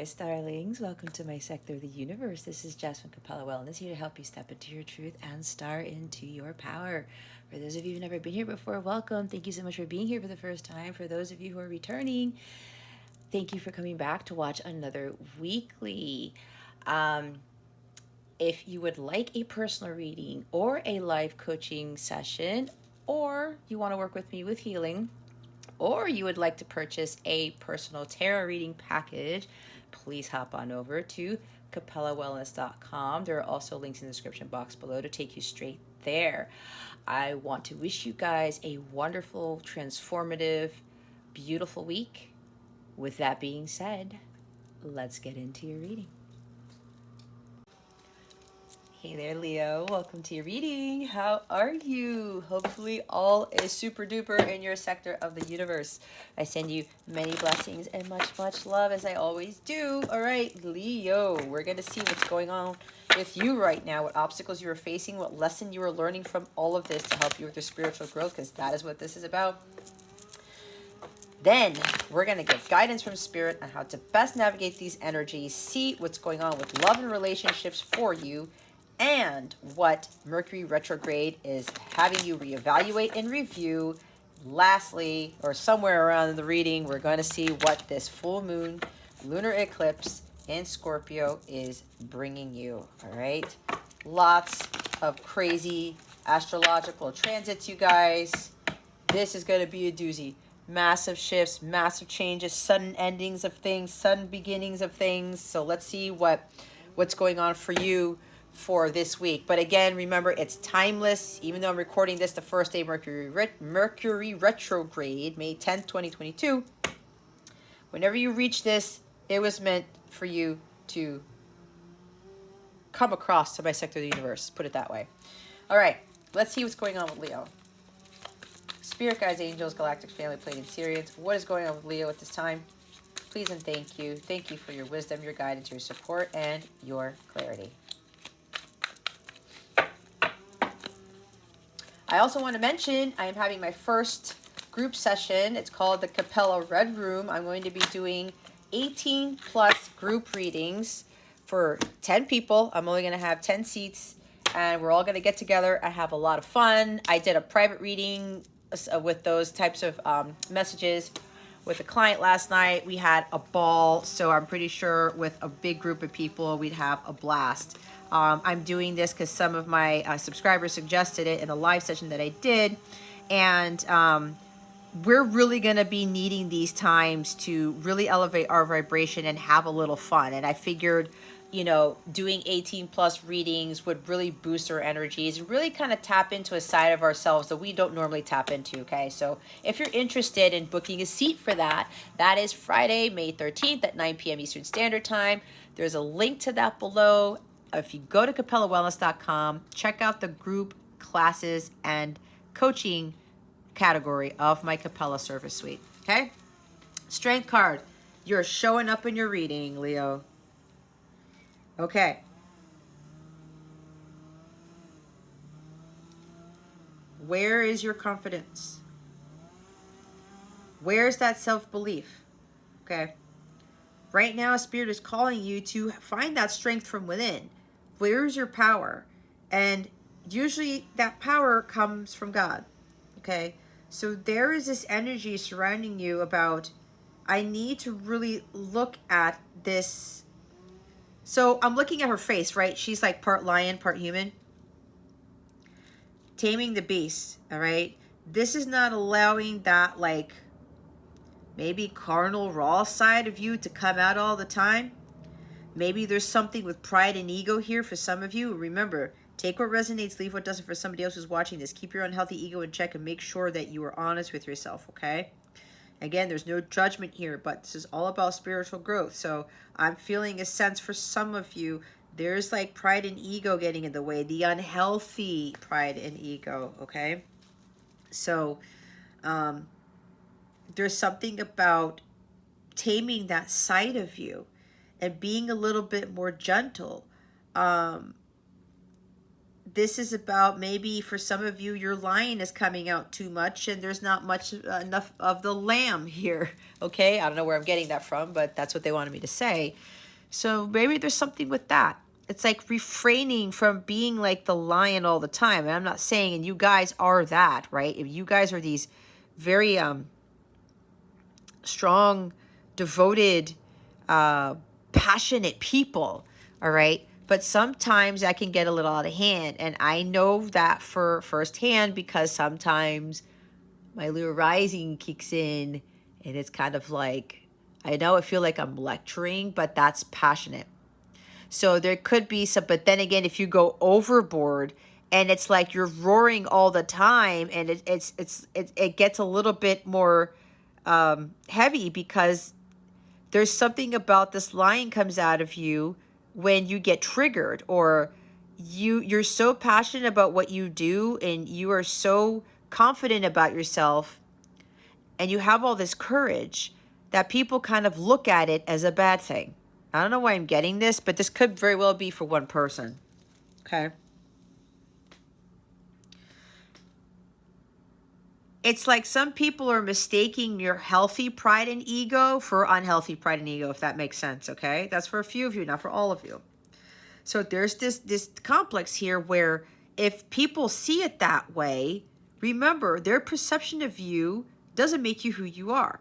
starlings. Welcome to my sector of the universe. This is Jasmine Capella Wellness, here to help you step into your truth and star into your power. For those of you who've never been here before, welcome. Thank you so much for being here for the first time. For those of you who are returning, thank you for coming back to watch another weekly. If you would like a personal reading or a live coaching session, or you want to work with me with healing, or you would like to purchase a personal tarot reading package, please hop on over to capellawellness.com. There are also links in the description box below to take you straight there. I want to wish you guys a wonderful, transformative, beautiful week. With that being said, let's get into your reading. Hey there, Leo. Welcome to your reading. How are you? Hopefully all is super duper in your sector of the universe. I send you many blessings and much, much love, as I always do. All right, Leo, we're going to see what's going on with you right now, what obstacles you are facing, what lesson you are learning from all of this to help you with your spiritual growth, because that is what this is about. Then we're going to get guidance from Spirit on how to best navigate these energies, see what's going on with love and relationships for you, and what Mercury Retrograde is having you reevaluate and review. Lastly, or somewhere around the reading, we're going to see what this full moon lunar eclipse in Scorpio is bringing you. All right, lots of crazy astrological transits, you guys. This is going to be a doozy. Massive shifts, massive changes, sudden endings of things, sudden beginnings of things. So let's see what's going on for you for this week. But again, remember, it's timeless. Even though I'm recording this the first day Mercury Retrograde, May 10th, 2022. Whenever you reach this, it was meant for you to come across to my sector of the universe. Put it that way. All right, let's see what's going on with Leo. Spirit guides, angels, galactic family, Pleiadians, what is going on with Leo at this time? Please and thank you. Thank you for your wisdom, your guidance, your support, and your clarity. I also want to mention I am having my first group session. It's called the Capella Red Room. I'm going to be doing 18 plus group readings for 10 people. I'm only going to have 10 seats, and we're all going to get together and have a lot of fun. I did a private reading with those types of messages with a client last night. We had a ball, so I'm pretty sure with a big group of people, we'd have a blast. I'm doing this because some of my subscribers suggested it in a live session that I did. And we're really going to be needing these times to really elevate our vibration and have a little fun. And I figured, you know, doing 18 plus readings would really boost our energies and really kind of tap into a side of ourselves that we don't normally tap into. Okay, so if you're interested in booking a seat for that, that is Friday, May 13th at 9 p.m. Eastern Standard Time. There's a link to that below. If you go to capellawellness.com, check out the group classes and coaching category of my Capella service suite. Okay, Strength card, you're showing up in your reading, Leo. Okay. Where is your confidence? Where's that self-belief? Okay. Right now, Spirit is calling you to find that strength from within. Where's your power? And usually that power comes from God. Okay. So there is this energy surrounding you about, I need to really look at this. So I'm looking at her face, right? She's like part lion, part human. Taming the beast, all right? This is not allowing that like maybe carnal, raw side of you to come out all the time. Maybe there's something with pride and ego here for some of you. Remember, take what resonates, leave what doesn't for somebody else who's watching this. Keep your unhealthy ego in check and make sure that you are honest with yourself, okay? Again, there's no judgment here, but this is all about spiritual growth. So I'm feeling a sense for some of you, there's like pride and ego getting in the way, the unhealthy pride and ego, okay? So there's something about taming that side of you and being a little bit more gentle. this is about maybe for some of you, your lion is coming out too much and there's not much enough of the lamb here. Okay, I don't know where I'm getting that from, but that's what they wanted me to say. So maybe there's something with that. It's like refraining from being like the lion all the time. And I'm not saying, and you guys are that, right? If you guys are these very strong, devoted, passionate people, all right? But sometimes that can get a little out of hand. And I know that for firsthand because sometimes my Leo rising kicks in and it's kind of like, I know I feel like I'm lecturing, but that's passionate. So there could be some, but then again, if you go overboard and it's like you're roaring all the time and it gets a little bit more heavy because there's something about this lion comes out of you when you get triggered, or you're so passionate about what you do and you are so confident about yourself and you have all this courage that people kind of look at it as a bad thing. I don't know why I'm getting this, but this could very well be for one person. Okay. It's like some people are mistaking your healthy pride and ego for unhealthy pride and ego, if that makes sense, okay? That's for a few of you, not for all of you. So there's this complex here where if people see it that way, remember, their perception of you doesn't make you who you are.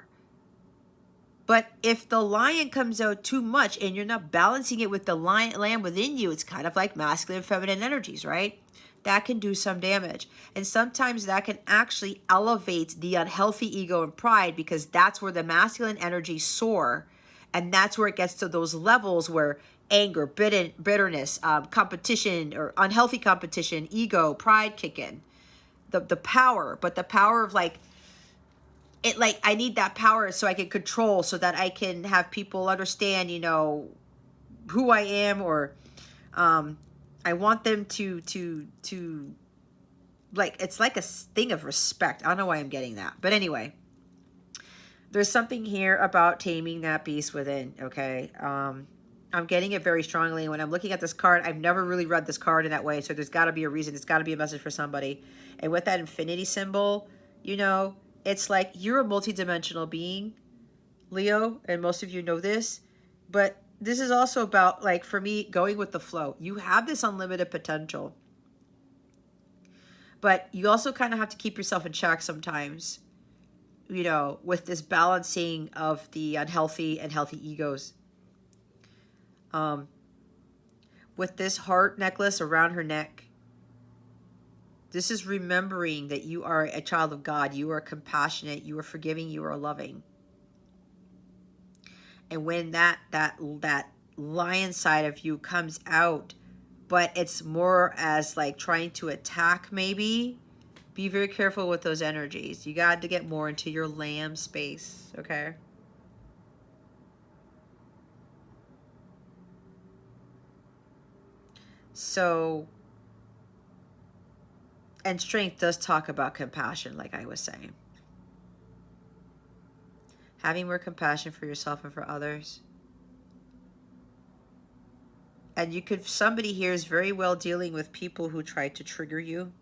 But if the lion comes out too much and you're not balancing it with the lamb within you, it's kind of like masculine and feminine energies, right? That can do some damage. And sometimes that can actually elevate the unhealthy ego and pride because that's where the masculine energy soar. And that's where it gets to those levels where anger, bitterness, competition or unhealthy competition, ego, pride kick in. The power, but the power of like, it like, I need that power so I can control, so that I can have people understand, you know, who I am, or I want them to like, it's like a thing of respect. I don't know why I'm getting that. But anyway, there's something here about taming that beast within, okay? I'm getting it very strongly. When I'm looking at this card, I've never really read this card in that way. So there's got to be a reason. It's got to be a message for somebody. And with that infinity symbol, you know, it's like you're a multidimensional being, Leo, and most of you know this. But this is also about, like, for me, going with the flow. You have this unlimited potential. But you also kind of have to keep yourself in check sometimes, you know, with this balancing of the unhealthy and healthy egos. With this heart necklace around her neck, this is remembering that you are a child of God. You are compassionate. You are forgiving. You are loving. And when that lion side of you comes out, but it's more as like trying to attack, maybe, be very careful with those energies. You got to get more into your lamb space, okay? So, and strength does talk about compassion, like I was saying. Having more compassion for yourself and for others. And you could, somebody here is very well dealing with people who try to trigger you.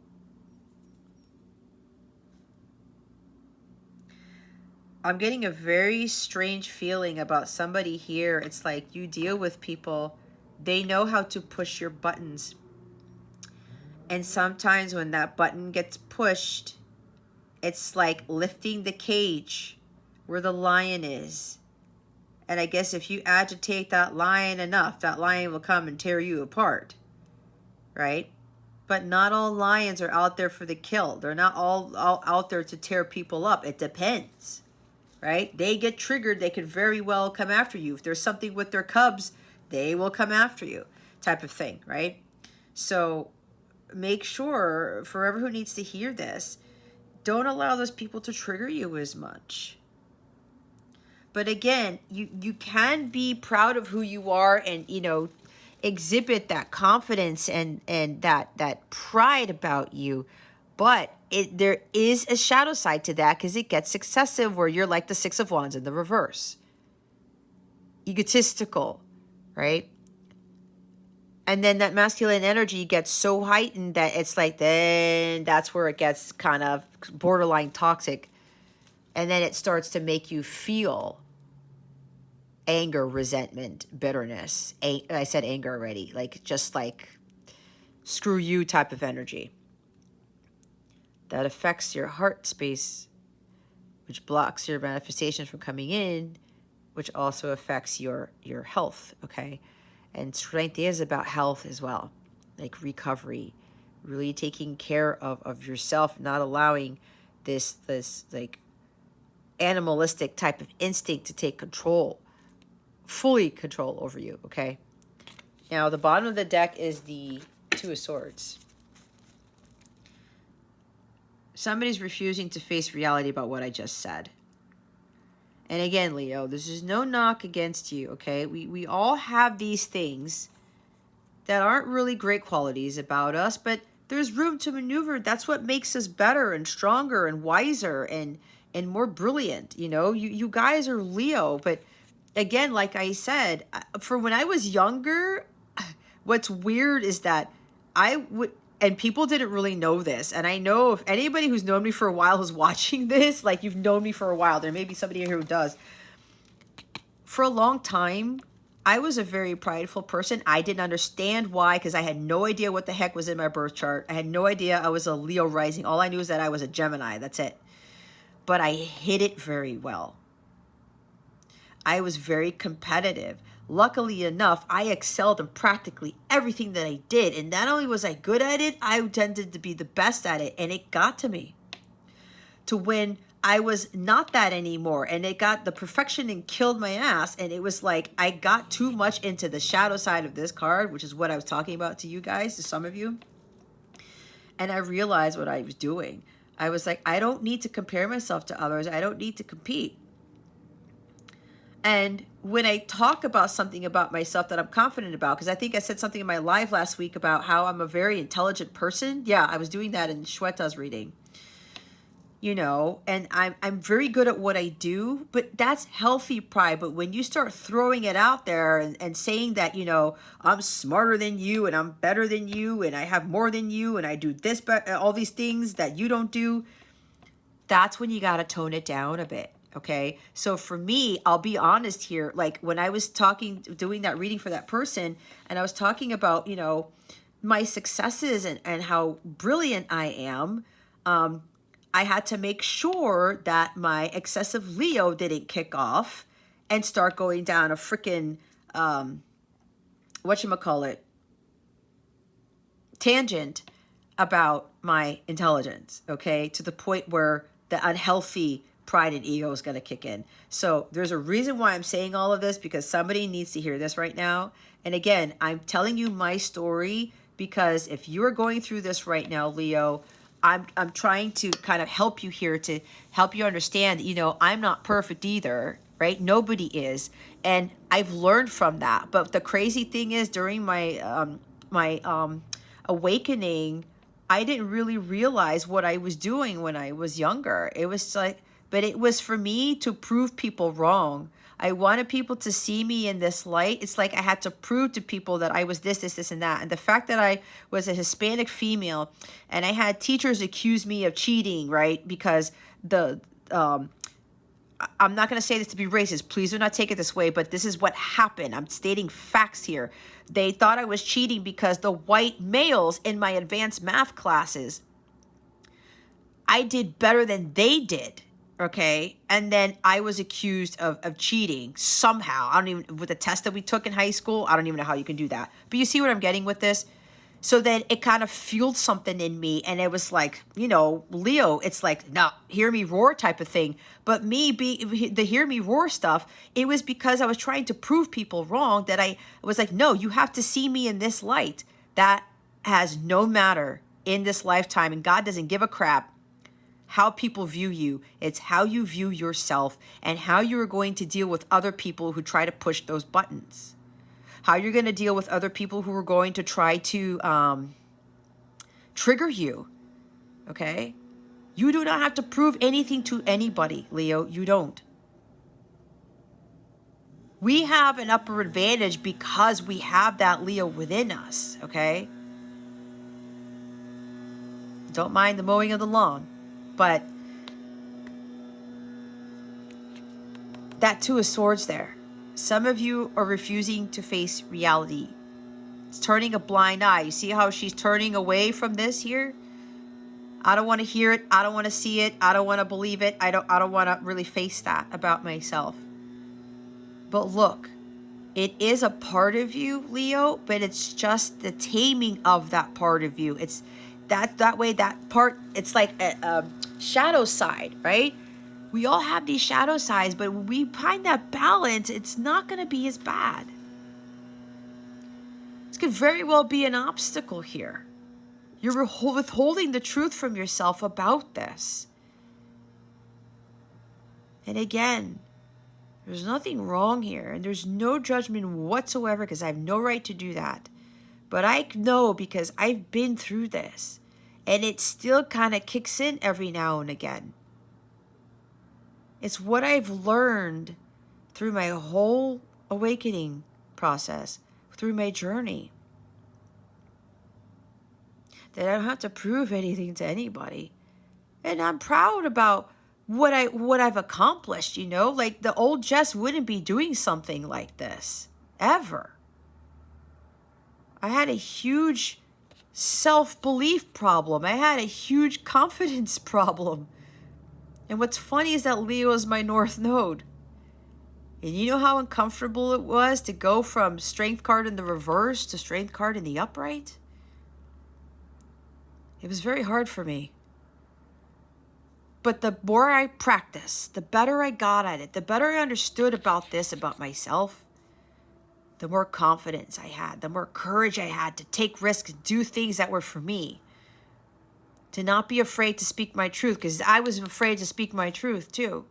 I'm getting a very strange feeling about somebody here. It's like you deal with people, they know how to push your buttons. And sometimes when that button gets pushed, it's like lifting the cage where the lion is. And I guess if you agitate that lion enough, that lion will come and tear you apart, right? But not all lions are out there for the kill. They're not all out there to tear people up. It depends, right? They get triggered. They could very well come after you. If there's something with their cubs, they will come after you, type of thing, right? So make sure, forever who needs to hear this, don't allow those people to trigger you as much. But again, you can be proud of who you are and, you know, exhibit that confidence and that pride about you. But there is a shadow side to that because it gets excessive where you're like the Six of Wands in the reverse. Egotistical, right? And then that masculine energy gets so heightened that it's like, then that's where it gets kind of borderline toxic. And then it starts to make you feel anger, resentment, bitterness. I said anger already, like just like screw you type of energy. That affects your heart space, which blocks your manifestations from coming in, which also affects your health, okay? And strength is about health as well, like recovery, really taking care of yourself, not allowing this like animalistic type of instinct to take control, fully control over you, okay? Now, the bottom of the deck is the Two of Swords. Somebody's refusing to face reality about what I just said. And again, Leo, this is no knock against you, okay? We all have these things that aren't really great qualities about us, but there's room to maneuver. That's what makes us better and stronger and wiser and more brilliant. You know, you guys are Leo, but again, like I said, for when I was younger, what's weird is that I would, and people didn't really know this, and I know if anybody who's known me for a while who's watching this, like you've known me for a while, there may be somebody here who does. For a long time, I was a very prideful person. I didn't understand why, because I had no idea what the heck was in my birth chart. I had no idea I was a Leo rising. All I knew is that I was a Gemini. That's it. But I hid it very well. I was very competitive. Luckily enough, I excelled in practically everything that I did. And not only was I good at it, I tended to be the best at it. And it got to me. To when I was not that anymore, and it got the perfection and killed my ass. And it was like I got too much into the shadow side of this card, which is what I was talking about to you guys, to some of you. And I realized what I was doing. I was like, I don't need to compare myself to others. I don't need to compete. And when I talk about something about myself that I'm confident about, because I think I said something in my live last week about how I'm a very intelligent person. Yeah, I was doing that in Shweta's reading. You know, and I'm very good at what I do, but that's healthy pride. But when you start throwing it out there and saying that, you know, I'm smarter than you and I'm better than you and I have more than you and I do this, but all these things that you don't do, that's when you got to tone it down a bit. Okay. So for me, I'll be honest here. Like when I was doing that reading for that person, and I was talking about, you know, my successes and how brilliant I am, I had to make sure that my excessive Leo didn't kick off and start going down a freaking, whatchamacallit, tangent about my intelligence, okay? To the point where the unhealthy pride and ego is going to kick in. So there's a reason why I'm saying all of this, because somebody needs to hear this right now. And again, I'm telling you my story because if you're going through this right now, Leo, I'm trying to kind of help you here, to help you understand that, you know, I'm not perfect either, right? Nobody is. And I've learned from that. But the crazy thing is, during my awakening, I didn't really realize what I was doing when I was younger. It was like, but it was for me to prove people wrong. I wanted people to see me in this light. It's like I had to prove to people that I was this, and that. And the fact that I was a Hispanic female and I had teachers accuse me of cheating, right? Because I'm not going to say this to be racist. Please do not take it this way, but this is what happened. I'm stating facts here. They thought I was cheating because the white males in my advanced math classes, I did better than they did. Okay. And then I was accused of cheating somehow. I don't even, with the test that we took in high school, I don't even know how you can do that. But you see what I'm getting with this? So then it kind of fueled something in me. And it was like, you know, Leo, it's like, no, hear me roar type of thing. But me, the hear me roar stuff, it was because I was trying to prove people wrong, that I was like, no, you have to see me in this light. That has no matter in this lifetime. And God doesn't give a crap how people view you. It's how you view yourself and how you're going to deal with other people who try to push those buttons. How you're going to deal with other people who are going to try to trigger you. Okay? You do not have to prove anything to anybody, Leo. You don't. We have an upper advantage because we have that Leo within us, okay? Don't mind the mowing of the lawn, but that Two of Swords there. Some of you are refusing to face reality. It's turning a blind eye. You see how she's turning away from this here? I don't want to hear it. I don't want to see it. I don't want to believe it. I don't want to really face that about myself. But look, it is a part of you, Leo, but it's just the taming of that part of you. It's that way, that part, it's like a shadow side, right? We all have these shadow sides, but when we find that balance, it's not going to be as bad. This could very well be an obstacle here. You're withholding the truth from yourself about this. And again, there's nothing wrong here, and there's no judgment whatsoever because I have no right to do that. But I know because I've been through this, and it still kind of kicks in every now and again. It's what I've learned through my whole awakening process, through my journey, that I don't have to prove anything to anybody. And I'm proud about what I've accomplished, you know? Like the old Jess wouldn't be doing something like this, ever. I had a huge self-belief problem. I had a huge confidence problem. And what's funny is that Leo is my North Node. And you know how uncomfortable it was to go from Strength card in the reverse to Strength card in the upright? It was very hard for me. But the more I practiced, the better I got at it, the better I understood about this, about myself, the more confidence I had, the more courage I had to take risks and do things that were for me. To not be afraid to speak my truth, because I was afraid to speak my truth too.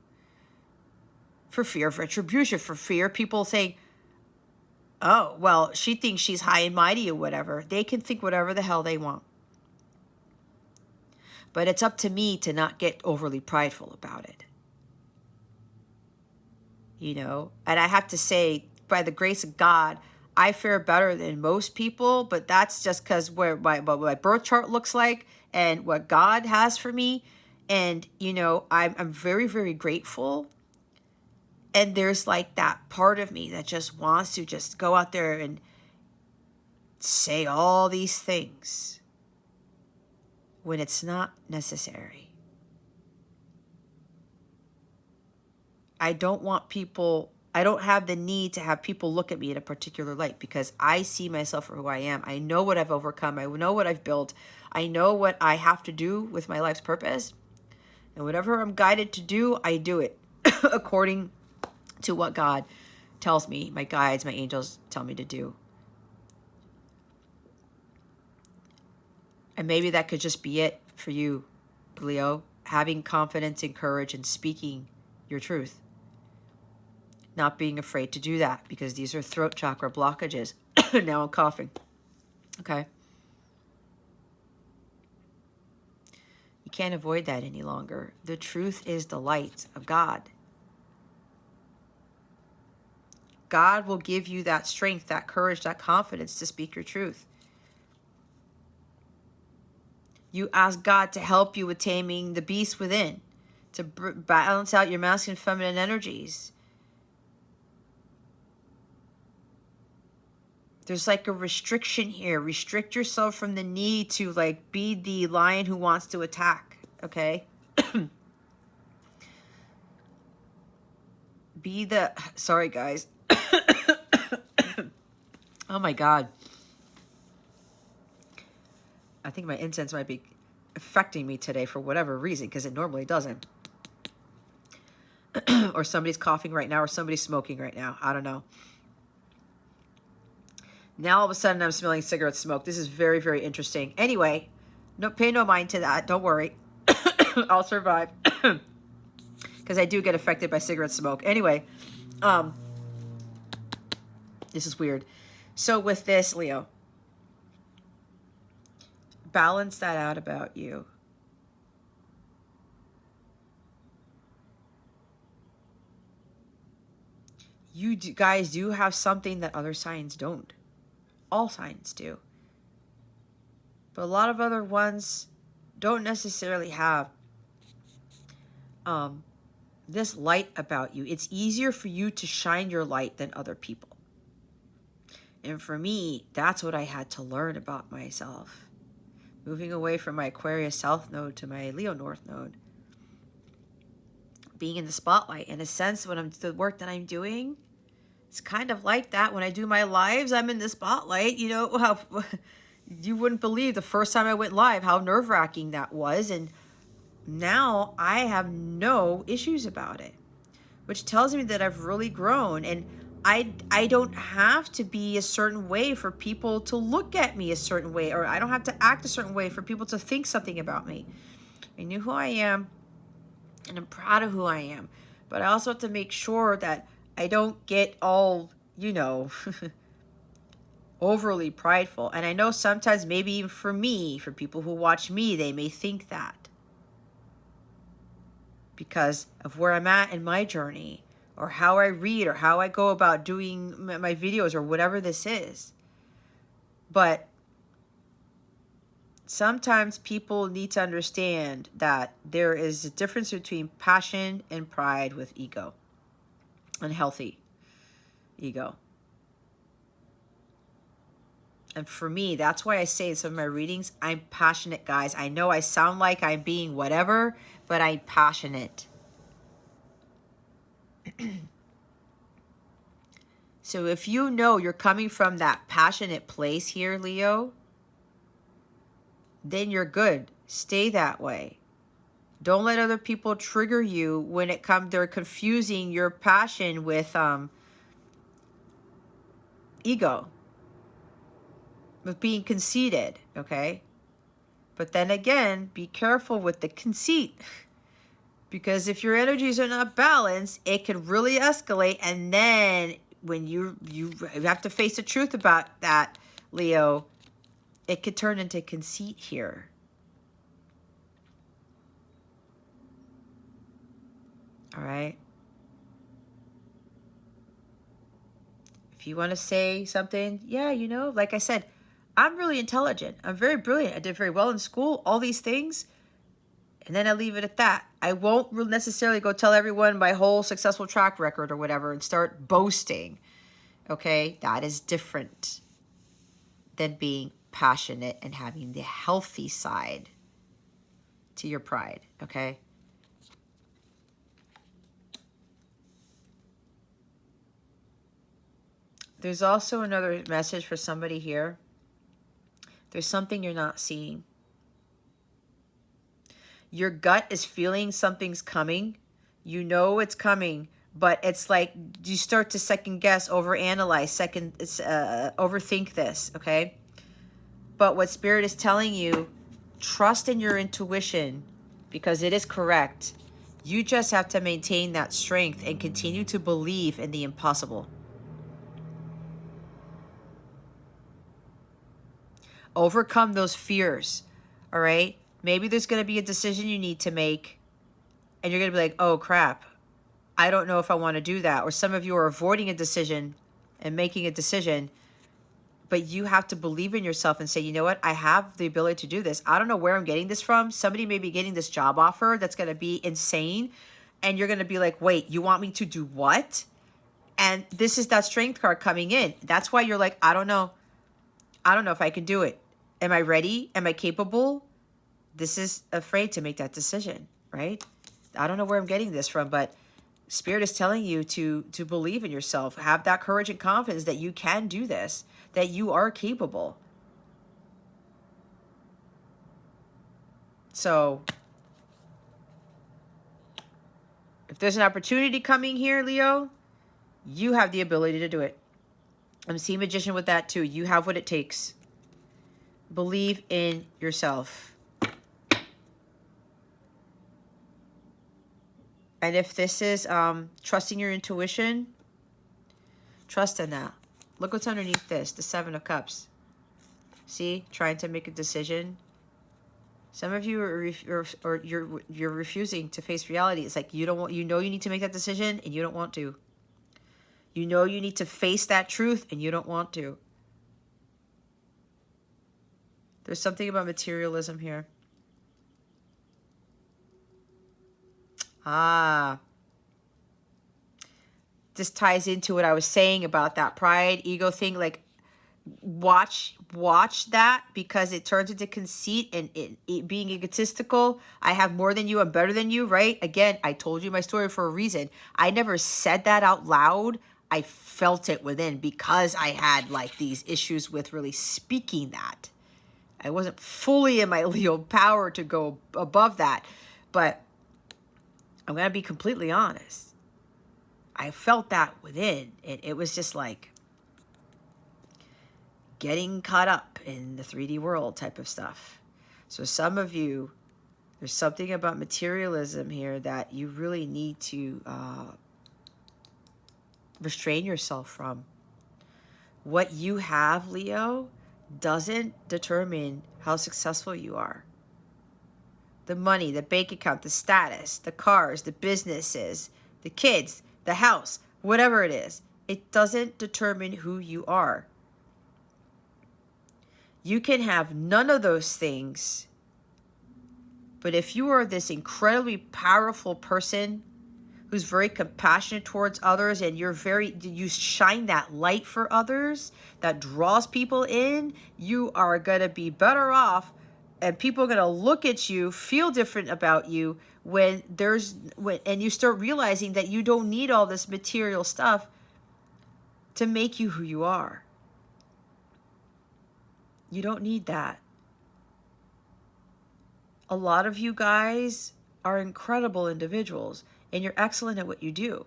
For fear of retribution, for fear of people saying, oh, well, she thinks she's high and mighty or whatever. They can think whatever the hell they want. But it's up to me to not get overly prideful about it. You know, and I have to say, by the grace of God, I fare better than most people, but that's just because what my birth chart looks like and what God has for me. And, you know, I'm very, very grateful. And there's like that part of me that just wants to just go out there and say all these things when it's not necessary. I don't want people, I don't have the need to have people look at me in a particular light because I see myself for who I am. I know what I've overcome. I know what I've built. I know what I have to do with my life's purpose. And whatever I'm guided to do, I do it according to what God tells me, my guides, my angels tell me to do. And maybe that could just be it for you, Leo, having confidence and courage and speaking your truth. Not being afraid to do that because these are throat chakra blockages. Now I'm coughing. Okay. You can't avoid that any longer. The truth is the light of God. God will give you that strength, that courage, that confidence to speak your truth. You ask God to help you with taming the beast within, to balance out your masculine and feminine energies. There's like a restriction here. Restrict yourself from the need to like be the lion who wants to attack, okay? Be the, sorry guys. Oh my God. I think my incense might be affecting me today for whatever reason, because it normally doesn't. Or somebody's coughing right now, or somebody's smoking right now. I don't know. Now all of a sudden I'm smelling cigarette smoke. This is very, very interesting. Anyway, no, pay no mind to that. Don't worry. I'll survive. Because I do get affected by cigarette smoke. Anyway, this is weird. So with this, Leo, balance that out about you. guys do have something that other signs don't. All signs do. But a lot of other ones don't necessarily have this light about you. It's easier for you to shine your light than other people. And for me, that's what I had to learn about myself. Moving away from my Aquarius South node to my Leo North node. Being in the spotlight. In a sense, when the work that I'm doing, it's kind of like that. When I do my lives, I'm in the spotlight. You know, how you wouldn't believe the first time I went live, how nerve-wracking that was. And now I have no issues about it, which tells me that I've really grown. And I don't have to be a certain way for people to look at me a certain way, or I don't have to act a certain way for people to think something about me. I knew who I am, and I'm proud of who I am. But I also have to make sure that I don't get all, you know, overly prideful. And I know sometimes, maybe even for me, for people who watch me, they may think that because of where I'm at in my journey, or how I read, or how I go about doing my videos, or whatever this is. But sometimes people need to understand that there is a difference between passion and pride with ego, unhealthy ego. And for me, that's why I say in some of my readings, I'm passionate, guys. I know I sound like I'm being whatever, but I'm passionate. So if you know you're coming from that passionate place here, Leo, then you're good. Stay that way. Don't let other people trigger you when they're confusing your passion with ego, with being conceited, okay? But then again, be careful with the conceit. Because if your energies are not balanced, it can really escalate. And then when you have to face the truth about that, Leo, it could turn into conceit here. All right? If you want to say something, yeah, you know, like I said, I'm really intelligent. I'm very brilliant. I did very well in school, all these things. And then I leave it at that. I won't necessarily go tell everyone my whole successful track record or whatever and start boasting. Okay? That is different than being passionate and having the healthy side to your pride. Okay? There's also another message for somebody here. There's something you're not seeing. Your gut is feeling something's coming. You know it's coming, but it's like you start to second guess, overanalyze, overthink this, okay? But what Spirit is telling you, trust in your intuition because it is correct. You just have to maintain that strength and continue to believe in the impossible. Overcome those fears, all right? Maybe there's going to be a decision you need to make, and you're going to be like, oh, crap, I don't know if I want to do that. Or some of you are avoiding a decision and making a decision, but you have to believe in yourself and say, you know what? I have the ability to do this. I don't know where I'm getting this from. Somebody may be getting this job offer that's going to be insane, and you're going to be like, wait, you want me to do what? And this is that strength card coming in. That's why you're like, I don't know. I don't know if I can do it. Am I ready? Am I capable? This is afraid to make that decision, right? I don't know where I'm getting this from, but Spirit is telling you to believe in yourself. Have that courage and confidence that you can do this, that you are capable. So if there's an opportunity coming here, Leo, you have the ability to do it. I'm seeing Magician with that too. You have what it takes. Believe in yourself. And if this is trusting your intuition, trust in that. Look what's underneath this, the Seven of Cups. See, trying to make a decision. Some of you you're refusing to face reality. It's like you don't want, you know, you need to make that decision and you don't want to. You know you need to face that truth and you don't want to. There's something about materialism here. Ah. This ties into what I was saying about that pride, ego thing. Like, watch that, because it turns into conceit and it being egotistical. I have more than you, I'm better than you, right? Again, I told you my story for a reason. I never said that out loud. I felt it within, because I had like these issues with really speaking that. I wasn't fully in my Leo power to go above that. But I'm going to be completely honest. I felt that within. It was just like getting caught up in the 3D world type of stuff. So some of you, there's something about materialism here that you really need to restrain yourself from. What you have, Leo, doesn't determine how successful you are. The money, the bank account, the status, the cars, the businesses, the kids, the house, whatever it is, it doesn't determine who you are. You can have none of those things, but if you are this incredibly powerful person who's very compassionate towards others, and you shine that light for others that draws people in, you are going to be better off, and people are going to look at you, feel different about you, and you start realizing that you don't need all this material stuff to make you who you are. You don't need that. A lot of you guys are incredible individuals, and you're excellent at what you do.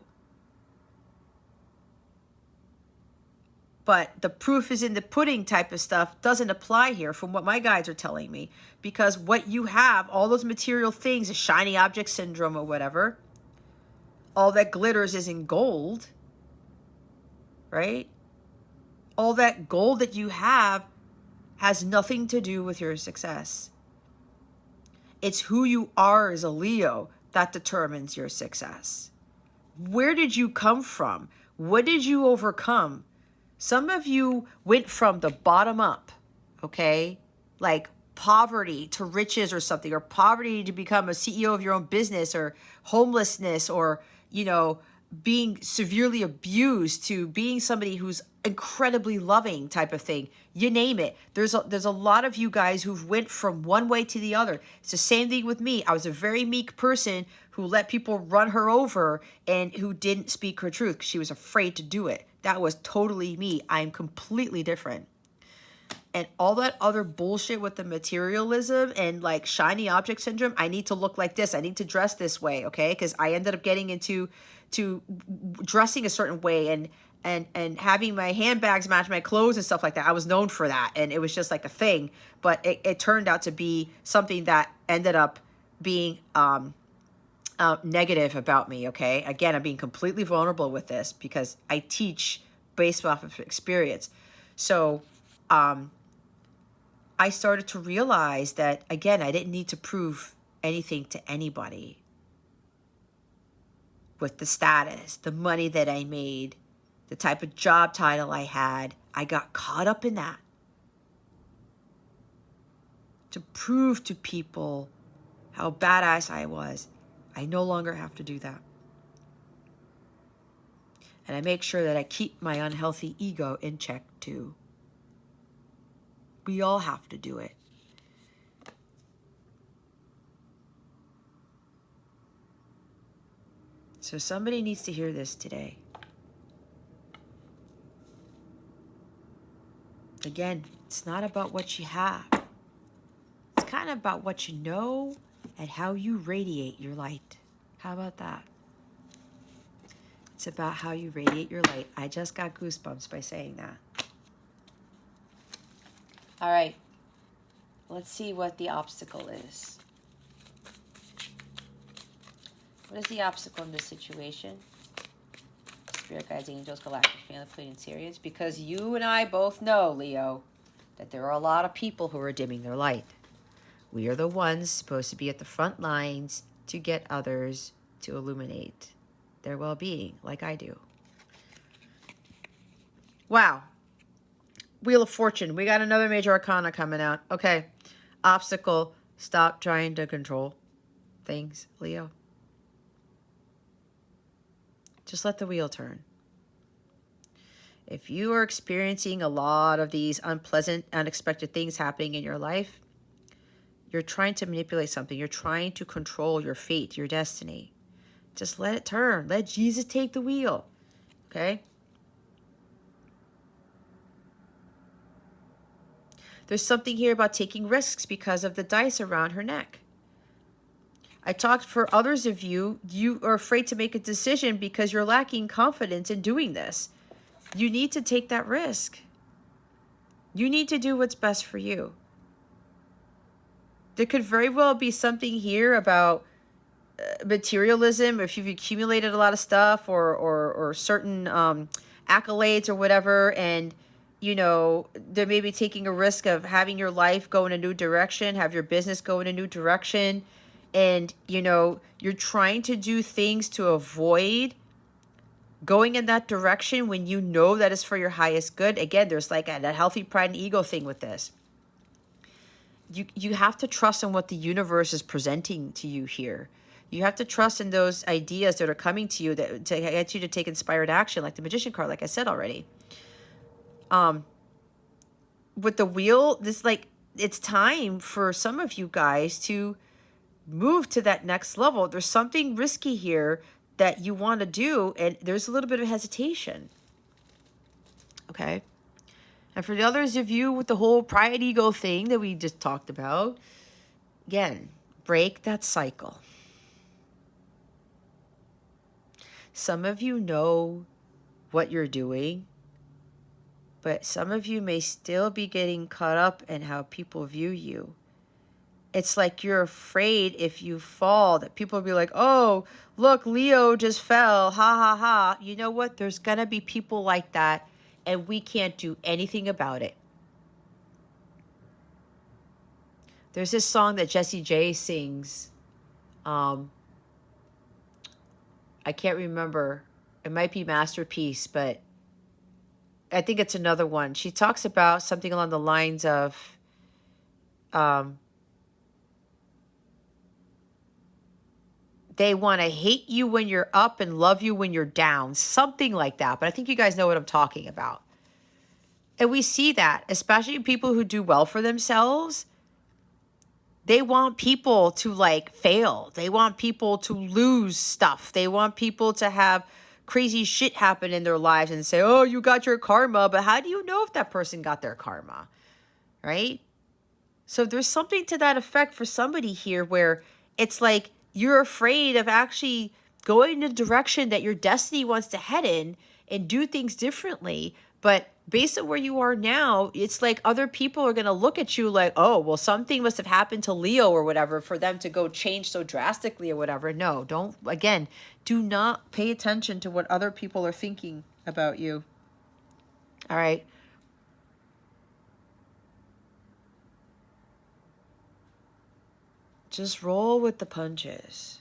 But the proof is in the pudding type of stuff doesn't apply here, from what my guides are telling me. Because what you have, all those material things, a shiny object syndrome or whatever, all that glitters isn't gold, right? All that gold that you have has nothing to do with your success. It's who you are as a Leo that determines your success. Where did you come from? What did you overcome? Some of you went from the bottom up, okay? Like poverty to riches or something, or poverty to become a CEO of your own business, or homelessness, or, being severely abused, to being somebody who's incredibly loving type of thing. You name it. There's a lot of you guys who've went from one way to the other. It's the same thing with me. I was a very meek person who let people run her over and who didn't speak her truth because she was afraid to do it. That was totally me. I'm completely different. And all that other bullshit with the materialism and like shiny object syndrome, I need to look like this, I need to dress this way, okay? Because I ended up getting into dressing a certain way and having my handbags match my clothes and stuff like that. I was known for that, and it was just like a thing. But it turned out to be something that ended up being negative about me, okay? Again, I'm being completely vulnerable with this because I teach based off of experience. So I started to realize that, again, I didn't need to prove anything to anybody. With the status, the money that I made, the type of job title I had, I got caught up in that. To prove to people how badass I was, I no longer have to do that. And I make sure that I keep my unhealthy ego in check too. We all have to do it. So somebody needs to hear this today. Again, it's not about what you have. It's kind of about what you know and how you radiate your light. How about that? It's about how you radiate your light. I just got goosebumps by saying that. All right. Let's see what the obstacle is. What is the obstacle in this situation? Spirit guides, angels, galactic family, Pleiadian Sirians. Because you and I both know, Leo, that there are a lot of people who are dimming their light. We are the ones supposed to be at the front lines to get others to illuminate their well-being, like I do. Wow. Wheel of Fortune. We got another major arcana coming out. Okay. Obstacle. Stop trying to control things, Leo. Just let the wheel turn. If you are experiencing a lot of these unpleasant, unexpected things happening in your life, you're trying to manipulate something. You're trying to control your fate, your destiny. Just let it turn. Let Jesus take the wheel. Okay? There's something here about taking risks because of the dice around her neck. I talked for others of you, you are afraid to make a decision because you're lacking confidence in doing this. You need to take that risk. You need to do what's best for you. There could very well be something here about materialism, if you've accumulated a lot of stuff or certain accolades or whatever, and you know, they're maybe taking a risk of having your life go in a new direction, have your business go in a new direction, and you know, you're trying to do things to avoid going in that direction when you know that is for your highest good. Again, there's like a healthy pride and ego thing with this. You have to trust in what the universe is presenting to you here. You have to trust in those ideas that are coming to you that to get you to take inspired action, like the Magician card, like I said already. With the wheel, this like it's time for some of you guys to move to that next level. There's something risky here that you want to do, and there's a little bit of hesitation. Okay. And for the others of you with the whole pride ego thing that we just talked about, again, break that cycle. Some of you know what you're doing, but some of you may still be getting caught up in how people view you. It's like you're afraid if you fall that people will be like, oh, look, Leo just fell, ha ha ha. You know what? There's going to be people like that, and we can't do anything about it. There's this song that Jessie J sings. I can't remember. It might be Masterpiece, but I think it's another one. She talks about something along the lines of they want to hate you when you're up and love you when you're down. Something like that. But I think you guys know what I'm talking about. And we see that, especially people who do well for themselves. They want people to like fail. They want people to lose stuff. They want people to have crazy shit happen in their lives and say, oh, you got your karma. But how do you know if that person got their karma? Right? So there's something to that effect for somebody here where it's like you're afraid of actually going in a direction that your destiny wants to head in and do things differently. But based on where you are now, it's like other people are going to look at you like, oh, well, something must have happened to Leo or whatever for them to go change so drastically or whatever. No, don't. Again, do not pay attention to what other people are thinking about you. All right. Just roll with the punches.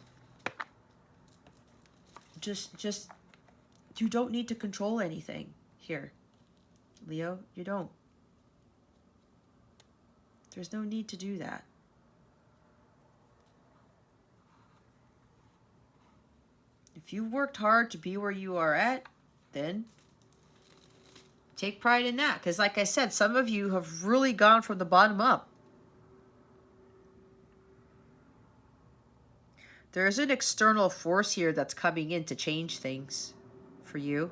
Just, you don't need to control anything here. Leo, you don't. There's no need to do that. If you worked hard to be where you are at, then take pride in that. Because like I said, some of you have really gone from the bottom up. There's an external force here that's coming in to change things for you.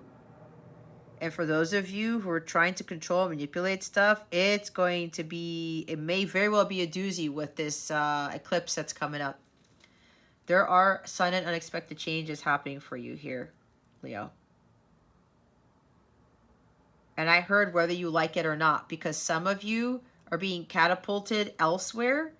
And for those of you who are trying to control, manipulate stuff, it's going to be, it may very well be a doozy with this eclipse that's coming up. There are sudden unexpected changes happening for you here, Leo. And I heard whether you like it or not, because some of you are being catapulted elsewhere,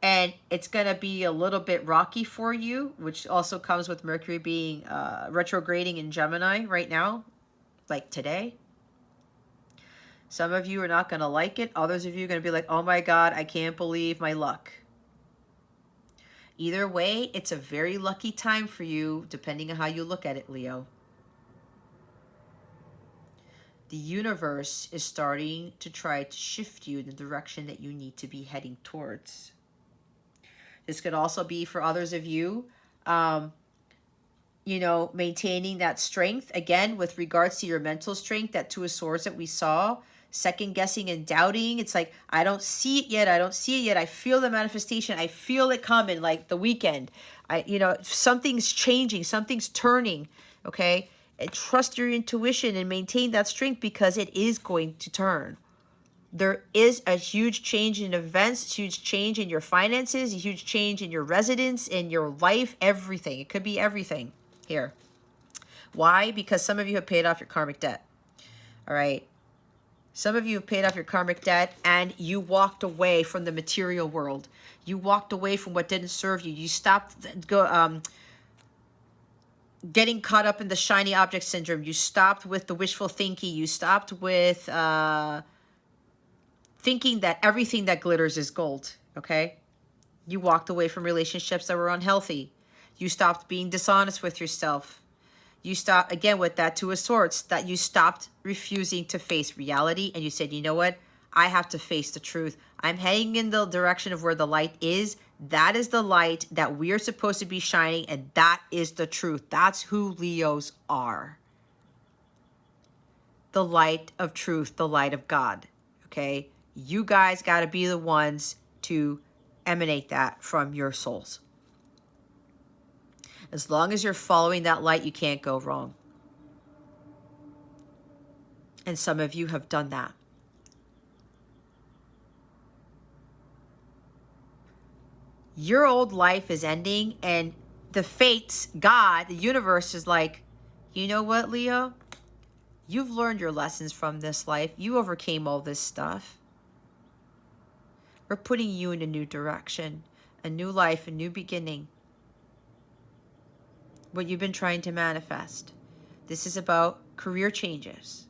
and it's going to be a little bit rocky for you, which also comes with Mercury being retrograding in Gemini right now, like today. Some of you are not going to like it. Others of you are going to be like, oh my God, I can't believe my luck. Either way, it's a very lucky time for you, depending on how you look at it, Leo. the universe is starting to try to shift you in the direction that you need to be heading towards. This could also be for others of you, you know, maintaining that strength, again, with regards to your mental strength, that Two of Swords that we saw, second guessing and doubting. It's like, I don't see it yet. I don't see it yet. I feel the manifestation. I feel it coming, like the weekend. You know, something's changing, something's turning, okay? And trust your intuition and maintain that strength, because it is going to turn. There is a huge change in events, huge change in your finances, a huge change in your residence, in your life, everything. It could be everything here. Why? Because some of you have paid off your karmic debt. All right. Some of you have paid off your karmic debt, and you walked away from the material world. You walked away from what didn't serve you. You stopped getting caught up in the shiny object syndrome. You stopped with the wishful thinking. You stopped with thinking that everything that glitters is gold, okay? You walked away from relationships that were unhealthy. You stopped being dishonest with yourself. You stopped, again, with that Two of Swords, that you stopped refusing to face reality, and you said, you know what? I have to face the truth. I'm heading in the direction of where the light is. That is the light that we are supposed to be shining, and that is the truth. That's who Leos are. The light of truth, the light of God, okay? You guys got to be the ones to emanate that from your souls. As long as you're following that light, you can't go wrong. And some of you have done that. Your old life is ending, and the fates, God, the universe is like, you know what, Leo? You've learned your lessons from this life. You overcame all this stuff. We're putting you in a new direction, a new life, a new beginning. What you've been trying to manifest. This is about career changes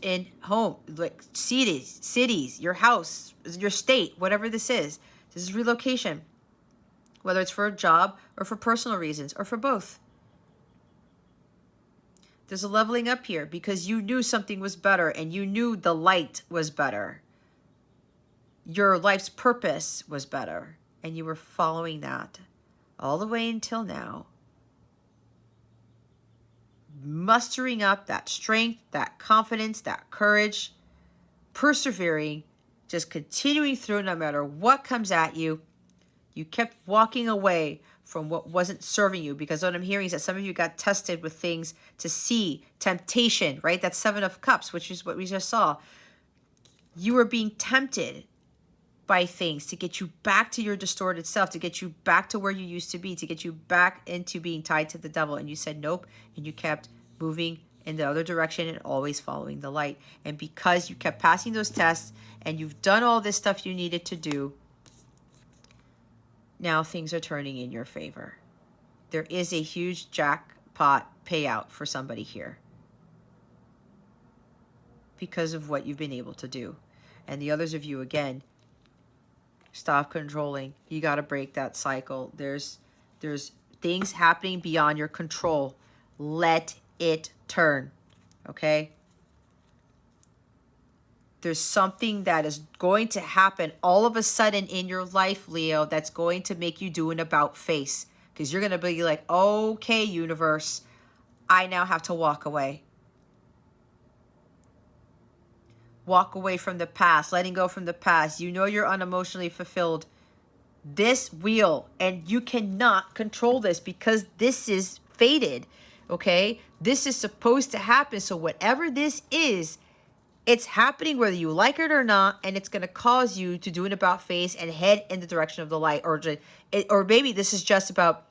in home, like cities, your house, your state, whatever this is. This is relocation, whether it's for a job or for personal reasons or for both. There's a leveling up here because you knew something was better, and you knew the light was better. Your life's purpose was better, and you were following that all the way until now. Mustering up that strength, that confidence, that courage, persevering, just continuing through no matter what comes at you. You kept walking away from what wasn't serving you, because what I'm hearing is that some of you got tested with things to see, temptation, right? That's Seven of Cups, which is what we just saw. You were being tempted by things to get you back to your distorted self, to get you back to where you used to be, to get you back into being tied to the devil. And you said nope, and you kept moving in the other direction and always following the light. And because you kept passing those tests and you've done all this stuff you needed to do, now things are turning in your favor. There is a huge jackpot payout for somebody here because of what you've been able to do. And the others of you, again, stop controlling. You got to break that cycle. There's things happening beyond your control. Let it turn, okay? There's something that is going to happen all of a sudden in your life, Leo, that's going to make you do an about face, because you're going to be like, okay, universe, I now have to walk away. Walk away from the past, letting go from the past. You know you're unemotionally fulfilled. This wheel, and you cannot control this because this is fated, okay? This is supposed to happen. So whatever this is, it's happening whether you like it or not, and it's going to cause you to do an about face and head in the direction of the light. Or maybe this is just about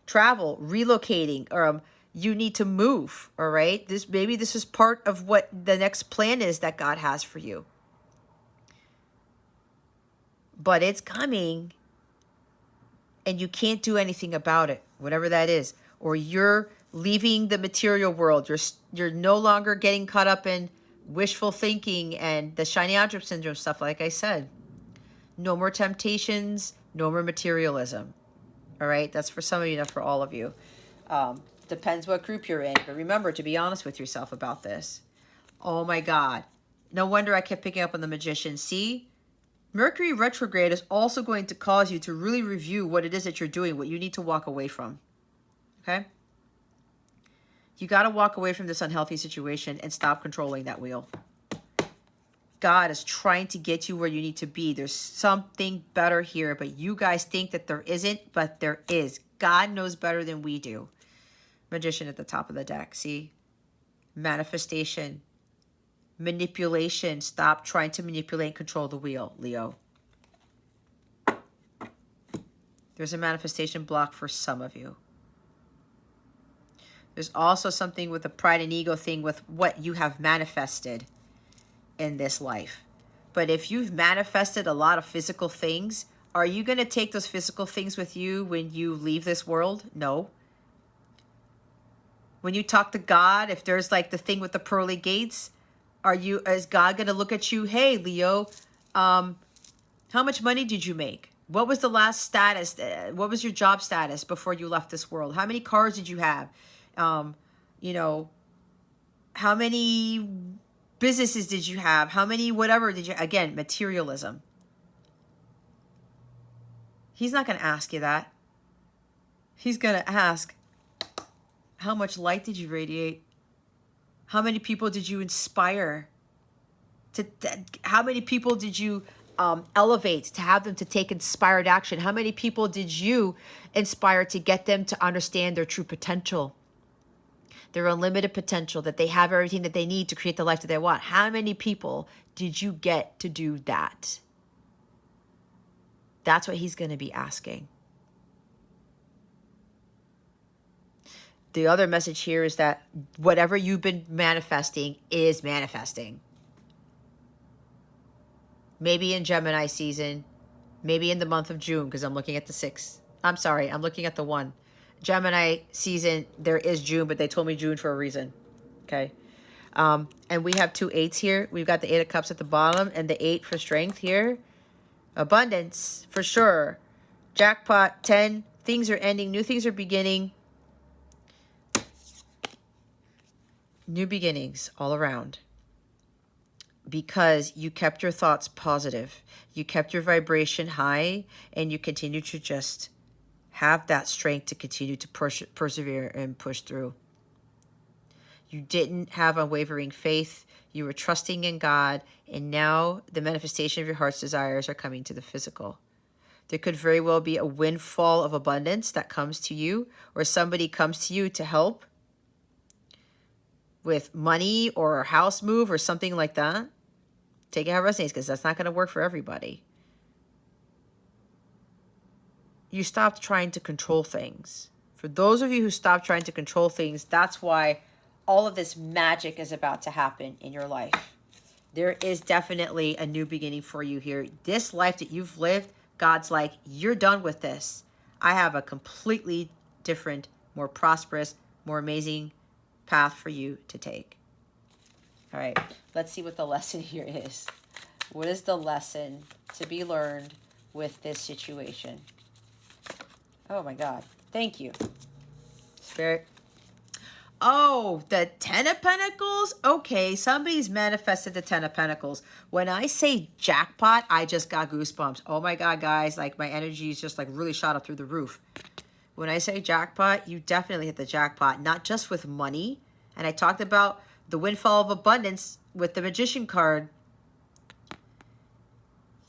travel, relocating, or you need to move, all right? Maybe this is part of what the next plan is that God has for you. But it's coming, and you can't do anything about it, whatever that is. Or you're leaving the material world. You're no longer getting caught up in wishful thinking and the shiny object syndrome stuff, like I said. No more temptations, no more materialism. All right? That's for some of you, not for all of you. Depends what group you're in. But remember to be honest with yourself about this. Oh my God. No wonder I kept picking up on the Magician. See? Mercury retrograde is also going to cause you to really review what it is that you're doing, what you need to walk away from. Okay? You got to walk away from this unhealthy situation and stop controlling that wheel. God is trying to get you where you need to be. There's something better here, but you guys think that there isn't, but there is. God knows better than we do. Magician at the top of the deck. See? Manifestation. Manipulation. Stop trying to manipulate and control the wheel, Leo. There's a manifestation block for some of you. There's also something with the pride and ego thing with what you have manifested in this life. But if you've manifested a lot of physical things, are you going to take those physical things with you when you leave this world? No. When you talk to God, if there's like the thing with the pearly gates, is God going to look at you? Hey, Leo, how much money did you make? What was the last status? What was your job status before you left this world? How many cars did you have? You know, how many businesses did you have? How many whatever did you? Again, materialism. He's not going to ask you that. He's going to ask, how much light did you radiate? How many people did you inspire? How many people did you elevate to have them to take inspired action? How many people did you inspire to get them to understand their true potential? Their unlimited potential, that they have everything that they need to create the life that they want. How many people did you get to do that? That's what he's going to be asking. The other message here is that whatever you've been manifesting is manifesting. Maybe in Gemini season, maybe in the month of June, because I'm looking at the 6. I'm sorry, I'm looking at the 1. Gemini season, there is June, but they told me June for a reason. Okay. And we have 2 8s here. We've got the 8 of Cups at the bottom and the 8 for strength here. Abundance, for sure. Jackpot, 10. Things are ending. New things are beginning. New beginnings all around. Because you kept your thoughts positive. You kept your vibration high. And you continue to just have that strength to continue to persevere and push through. You didn't have unwavering faith. You were trusting in God. And now the manifestation of your heart's desires are coming to the physical. There could very well be a windfall of abundance that comes to you. Or somebody comes to you to help with money or a house move or something like that. Take it how it resonates, because that's not going to work for everybody. You stopped trying to control things. For those of you who stopped trying to control things, that's why all of this magic is about to happen in your life. There is definitely a new beginning for you here. This life that you've lived, God's like, you're done with this. I have a completely different, more prosperous, more amazing path for you to take. All right, let's see what the lesson here is. What is the lesson to be learned with this situation? Oh my God, thank you, Spirit. Oh, the 10 of Pentacles? Okay, somebody's manifested the 10 of Pentacles. When I say jackpot, I just got goosebumps. Oh my God, guys, like my energy is just like really shot up through the roof. When I say jackpot, you definitely hit the jackpot, not just with money. And I talked about the windfall of abundance with the Magician card.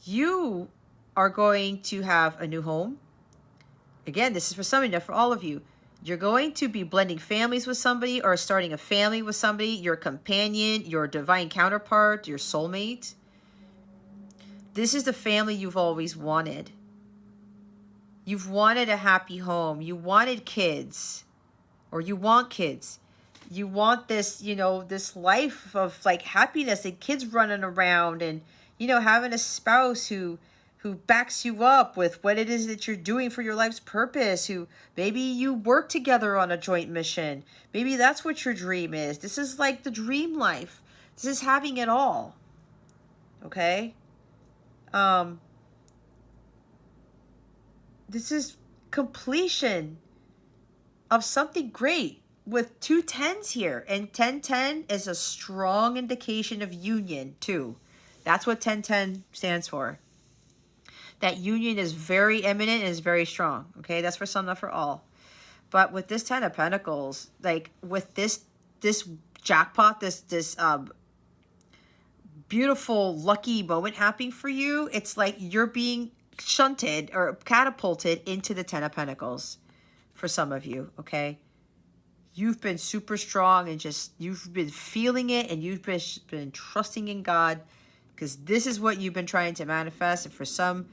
You are going to have a new home. Again, this is for somebody, not for all of you. You're going to be blending families with somebody or starting a family with somebody, your companion, your divine counterpart, your soulmate. This is the family you've always wanted. You've wanted a happy home. You wanted kids, or you want kids. You want this, you know, this life of like happiness and kids running around and, you know, having a spouse who backs you up with what it is that you're doing for your life's purpose, who maybe you work together on a joint mission. Maybe that's what your dream is. This is like the dream life. This is having it all. Okay? This is completion of something great. with two tens here, and 1010 is a strong indication of union too. That's what 1010 stands for. That union is very imminent and is very strong. Okay, that's for some, not for all. But with this 10 of Pentacles, like with this jackpot, this beautiful lucky moment happening for you, it's like you're being shunted or catapulted into the 10 of Pentacles for some of you. Okay, you've been super strong and just you've been feeling it, and you've been trusting in God, because this is what you've been trying to manifest. And for some,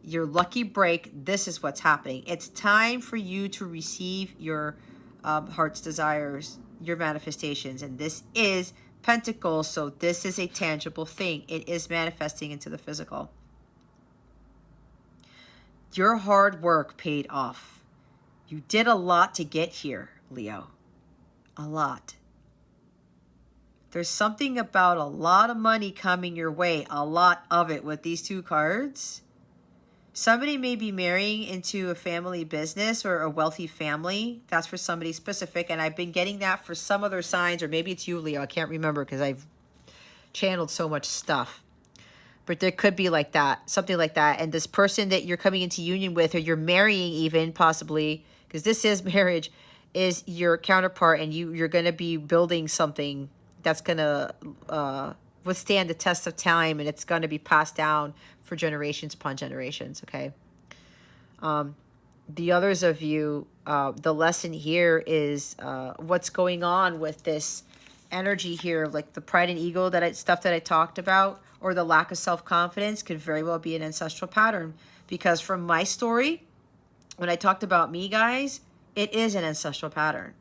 your lucky break, this is what's happening. It's time for you to receive your heart's desires, your manifestations. And this is Pentacles, so this is a tangible thing. It is manifesting into the physical. Your hard work paid off. You did a lot to get here, Leo. A lot. There's something about a lot of money coming your way, a lot of it with these two cards. Somebody may be marrying into a family business or a wealthy family. That's for somebody specific. And I've been getting that for some other signs, or maybe it's you, Leo. I can't remember because I've channeled so much stuff. But there could be like that, something like that. And this person that you're coming into union with, or you're marrying even possibly, because this is marriage, is your counterpart, and you're going to be building something that's going to withstand the test of time, and it's going to be passed down for generations upon generations. Okay. The others of you, the lesson here is what's going on with this energy here, like the pride and ego stuff that I talked about, or the lack of self-confidence, could very well be an ancestral pattern. Because from my story, when I talked about me, guys, it is an ancestral pattern.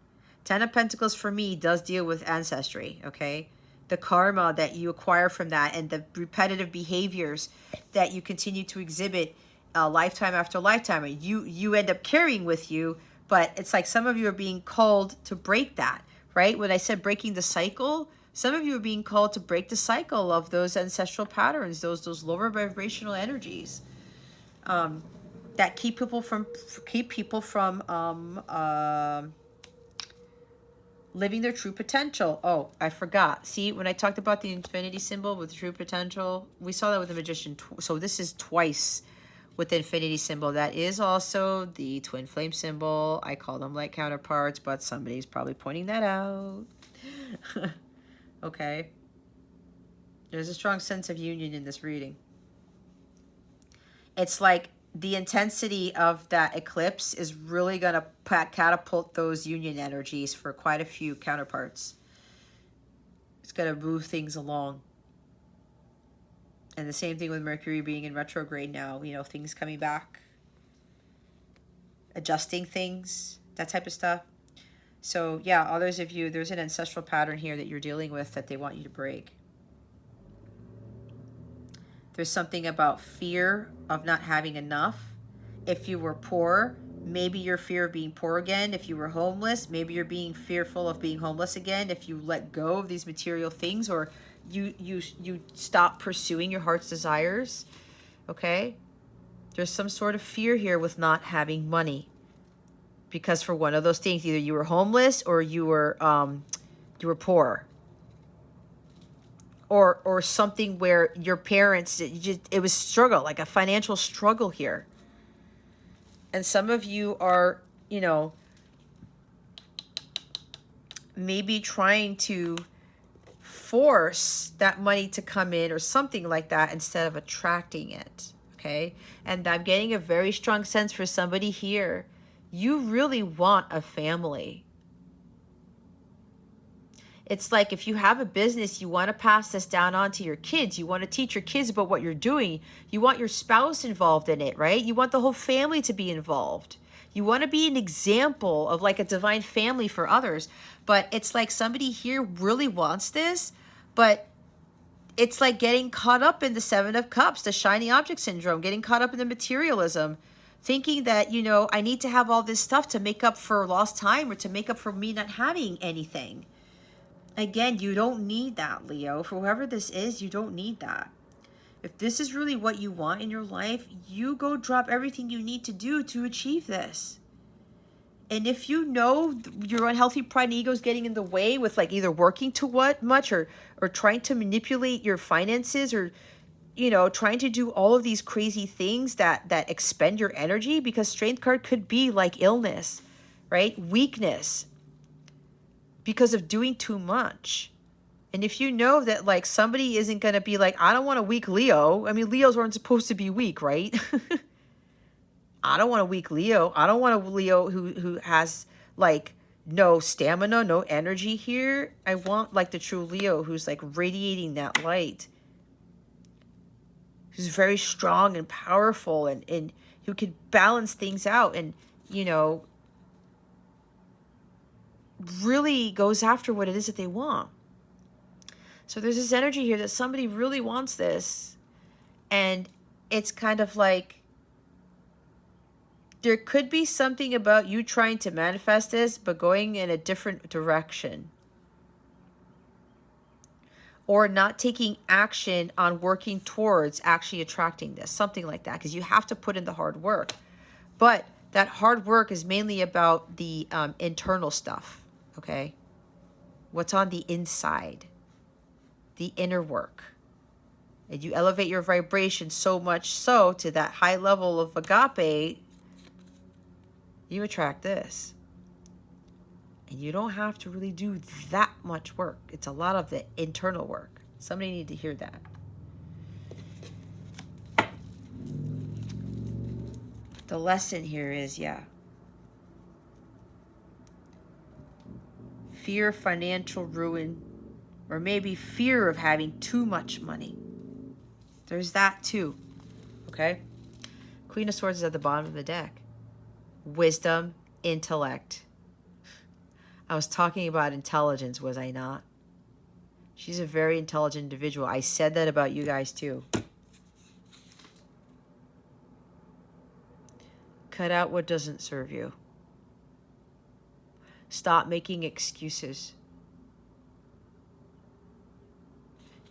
10 of Pentacles for me does deal with ancestry, okay? The karma that you acquire from that, and the repetitive behaviors that you continue to exhibit lifetime after lifetime, and you end up carrying with you. But it's like some of you are being called to break that, right? When I said breaking the cycle, some of you are being called to break the cycle of those ancestral patterns, those lower vibrational energies that keep people from living their true potential. Oh, I forgot. See, when I talked about the infinity symbol with true potential, we saw that with the magician. So this is twice with the infinity symbol. That is also the twin flame symbol. I call them like counterparts, but somebody's probably pointing that out. Okay. There's a strong sense of union in this reading. It's like the intensity of that eclipse is really going to catapult those union energies for quite a few counterparts. It's going to move things along. And the same thing with Mercury being in retrograde now, you know, things coming back, adjusting things, that type of stuff. So yeah, others of you, there's an ancestral pattern here that you're dealing with that they want you to break. There's something about fear of not having enough. If you were poor, maybe your fear of being poor again. If you were homeless, maybe you're being fearful of being homeless again. If you let go of these material things, or you stop pursuing your heart's desires, okay? There's some sort of fear here with not having money. Because for one of those things, either you were homeless or you were poor. Or something where your parents, it was struggle, like a financial struggle here. And some of you are, you know, maybe trying to force that money to come in or something like that instead of attracting it, okay? And I'm getting a very strong sense for somebody here. You really want a family. It's like if you have a business, you want to pass this down on to your kids. You want to teach your kids about what you're doing. You want your spouse involved in it, right? You want the whole family to be involved. You want to be an example of like a divine family for others. But it's like somebody here really wants this, but it's like getting caught up in the Seven of Cups, the shiny object syndrome, getting caught up in the materialism, thinking that, you know, I need to have all this stuff to make up for lost time or to make up for me not having anything. Again, you don't need that, Leo. For whoever this is, you don't need that. If this is really what you want in your life, you go drop everything you need to do to achieve this. And if you know your unhealthy pride and ego is getting in the way with like either working too much or trying to manipulate your finances or, you know, trying to do all of these crazy things that expend your energy, because strength card could be like illness, right? Weakness because of doing too much. And if you know that like somebody isn't going to be like, I don't want a weak Leo. I mean, Leos weren't supposed to be weak, right? I don't want a weak Leo. I don't want a Leo who has like no stamina, no energy here. I want like the true Leo who's like radiating that light, who's very strong and powerful and who can balance things out and, you know, really goes after what it is that they want. So there's this energy here that somebody really wants this. And it's kind of like there could be something about you trying to manifest this, but going in a different direction. Or not taking action on working towards actually attracting this, something like that, because you have to put in the hard work. But that hard work is mainly about the internal stuff, okay? What's on the inside, the inner work. And you elevate your vibration so much so to that high level of agape, you attract this. And you don't have to really do that much work. It's a lot of the internal work. Somebody need to hear that. The lesson here is, fear of financial ruin, or maybe fear of having too much money. There's that too, okay? Queen of Swords is at the bottom of the deck. Wisdom, intellect. I was talking about intelligence, was I not? She's a very intelligent individual. I said that about you guys too. Cut out what doesn't serve you. Stop making excuses.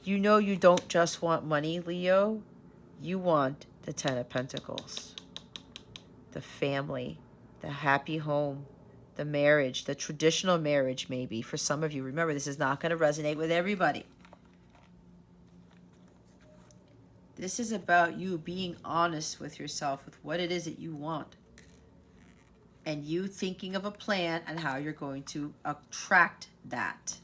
You know you don't just want money, Leo. You want the Ten of Pentacles. The family, the happy home, the marriage, the traditional marriage maybe for some of you. Remember, this is not going to resonate with everybody. This is about you being honest with yourself with what it is that you want. And you thinking of a plan on how you're going to attract that,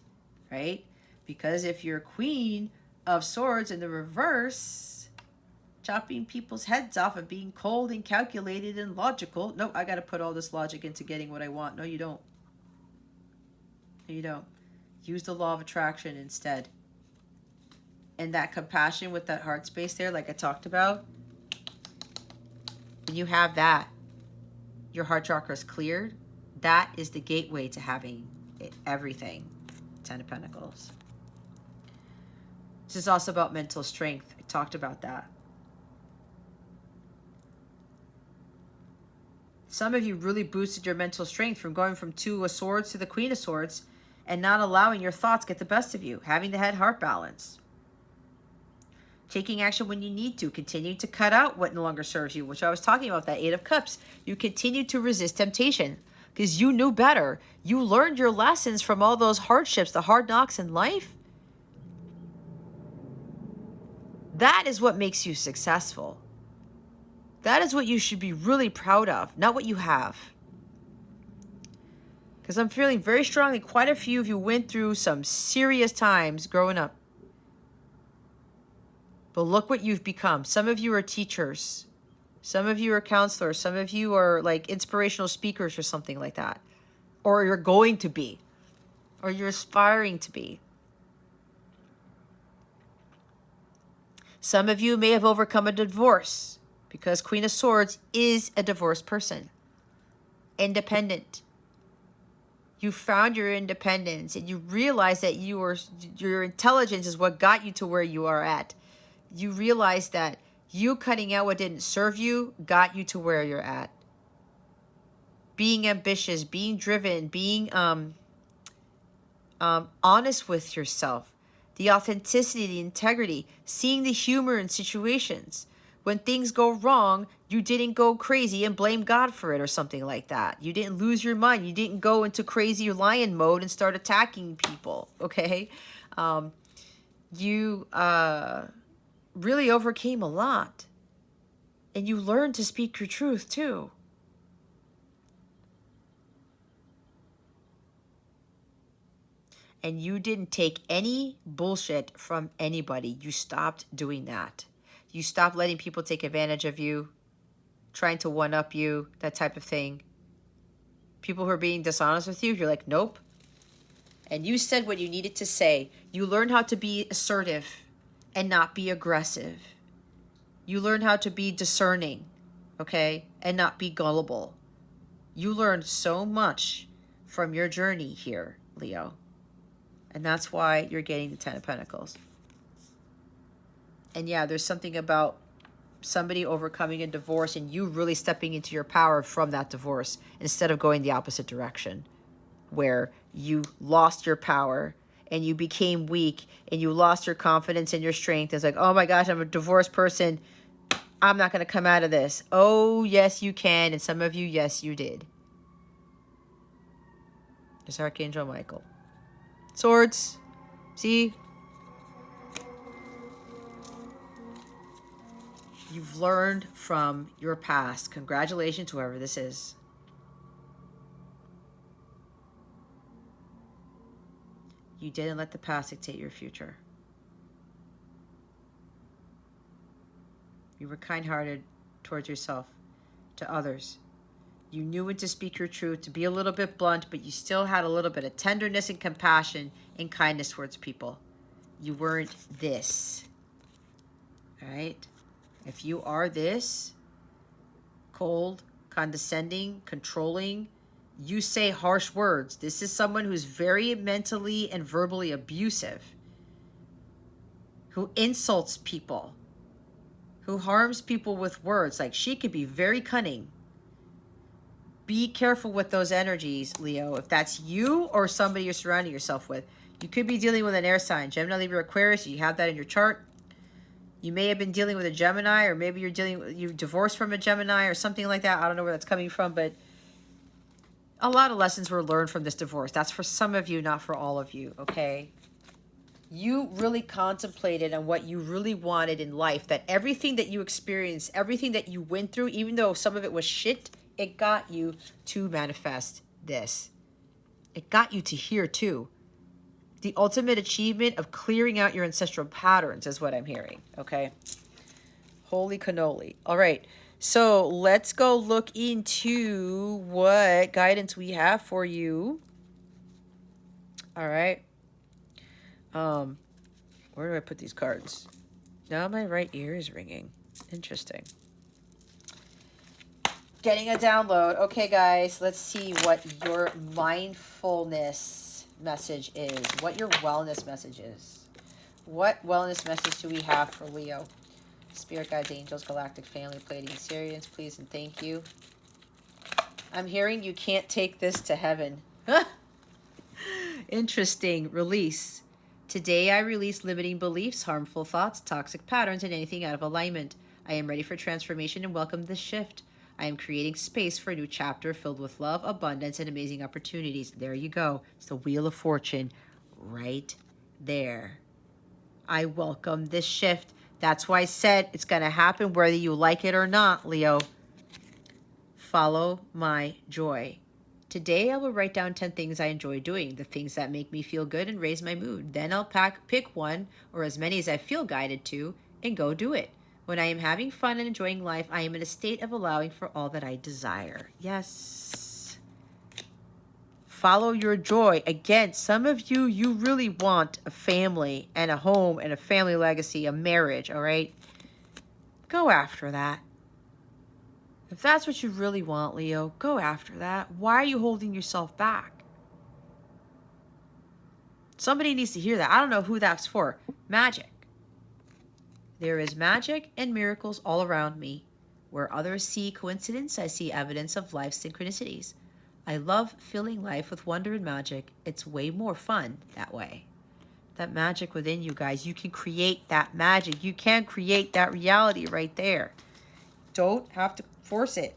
right? Because if you're Queen of Swords in the reverse, chopping people's heads off and being cold and calculated and logical. No, I got to put all this logic into getting what I want. No, you don't. No, you don't. Use the law of attraction instead. And that compassion with that heart space there, like I talked about, when you have that, your heart chakra is cleared. That is the gateway to having everything. Ten of Pentacles. This is also about mental strength. I talked about that. Some of you really boosted your mental strength from going from Two of Swords to the Queen of Swords and not allowing your thoughts get the best of you. Having the head-heart balance. Taking action when you need to. Continuing to cut out what no longer serves you, which I was talking about, that Eight of Cups. You continue to resist temptation because you knew better. You learned your lessons from all those hardships, the hard knocks in life. That is what makes you successful. That is what you should be really proud of, not what you have. Because I'm feeling very strongly quite a few of you went through some serious times growing up. But look what you've become. Some of you are teachers. Some of you are counselors. Some of you are like inspirational speakers or something like that. Or you're going to be. Or you're aspiring to be. Some of you may have overcome a divorce. Because Queen of Swords is a divorced person. Independent. You found your independence and you realize that your intelligence is what got you to where you are at. You realize that you cutting out what didn't serve you got you to where you're at. Being ambitious, being driven, being honest with yourself. The authenticity, the integrity, seeing the humor in situations. When things go wrong, You didn't go crazy and blame God for it or something like that. You didn't lose your mind. You didn't go into crazy lion mode and start attacking people, okay? You really overcame a lot. And you learned to speak your truth too. And you didn't take any bullshit from anybody. You stopped doing that. You stopped letting people take advantage of you, trying to one-up you, that type of thing. People who are being dishonest with you, you're like, nope. And you said what you needed to say. You learned how to be assertive and not be aggressive. You learned how to be discerning, okay, and not be gullible. You learned so much from your journey here, Leo. And that's why you're getting the Ten of Pentacles. And yeah, there's something about somebody overcoming a divorce and you really stepping into your power from that divorce instead of going the opposite direction, where you lost your power and you became weak and you lost your confidence and your strength. It's like, oh my gosh, I'm a divorced person. I'm not going to come out of this. Oh, yes, you can. And some of you, yes, you did. It's Archangel Michael. Swords. See? You've learned from your past. Congratulations, whoever this is. You didn't let the past dictate your future. You were kind-hearted towards yourself, to others. You knew when to speak your truth, to be a little bit blunt, but you still had a little bit of tenderness and compassion and kindness towards people. You weren't this. All right? If you are this, cold, condescending, controlling, you say harsh words. This is someone who's very mentally and verbally abusive, who insults people, who harms people with words. Like, she could be very cunning. Be careful with those energies, Leo. If that's you or somebody you're surrounding yourself with. You could be dealing with an air sign. Gemini, Libra, Aquarius. You have that in your chart. You may have been dealing with a Gemini, or maybe you're divorced from a Gemini or something like that. I don't know where that's coming from, but a lot of lessons were learned from this divorce. That's for some of you, not for all of you, okay? You really contemplated on what you really wanted in life, that everything that you experienced, everything that you went through, even though some of it was shit, it got you to manifest this. It got you to here too. The ultimate achievement of clearing out your ancestral patterns is what I'm hearing, okay? Holy cannoli. All right, so let's go look into what guidance we have for you. All right. Where do I put these cards? Now my right ear is ringing. Interesting. Getting a download. Okay, guys, let's see what your mindfulness message is, what your wellness message is. What wellness message do we have for Leo? Spirit guides, angels, galactic family, Pleiadian, Sirians, please and thank you. I'm hearing you can't take this to heaven. Interesting. Release. Today I release limiting beliefs, harmful thoughts, toxic patterns, and anything out of alignment. I am ready for transformation and welcome this shift. I am creating space for a new chapter filled with love, abundance, and amazing opportunities. There you go. It's the Wheel of Fortune right there. I welcome this shift. That's why I said it's going to happen whether you like it or not, Leo. Follow my joy. Today I will write down 10 things I enjoy doing, the things that make me feel good and raise my mood. Then I'll pick one or as many as I feel guided to and go do it. When I am having fun and enjoying life, I am in a state of allowing for all that I desire. Yes. Follow your joy. Again, some of you, you really want a family and a home and a family legacy, a marriage, all right? Go after that. If that's what you really want, Leo, go after that. Why are you holding yourself back? Somebody needs to hear that. I don't know who that's for. Magic. There is magic and miracles all around me. Where others see coincidence, I see evidence of life's synchronicities. I love filling life with wonder and magic. It's way more fun that way. That magic within you guys, you can create that magic. You can create that reality right there. don't have to force it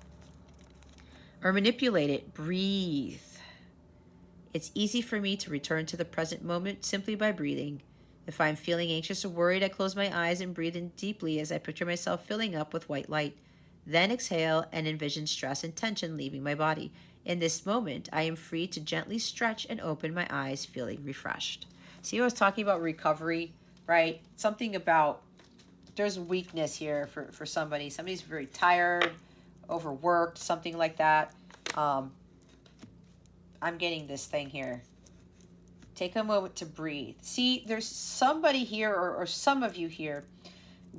or manipulate it. Breathe. It's easy for me to return to the present moment simply by breathing. If I'm feeling anxious or worried, I close my eyes and breathe in deeply as I picture myself filling up with white light. Then exhale and envision stress and tension leaving my body. In this moment, I am free to gently stretch and open my eyes, feeling refreshed. See, I was talking about recovery, right? Something about there's weakness here for somebody. Somebody's very tired, overworked, something like that. I'm getting this thing here. Take a moment to breathe. See, there's somebody here, or some of you here,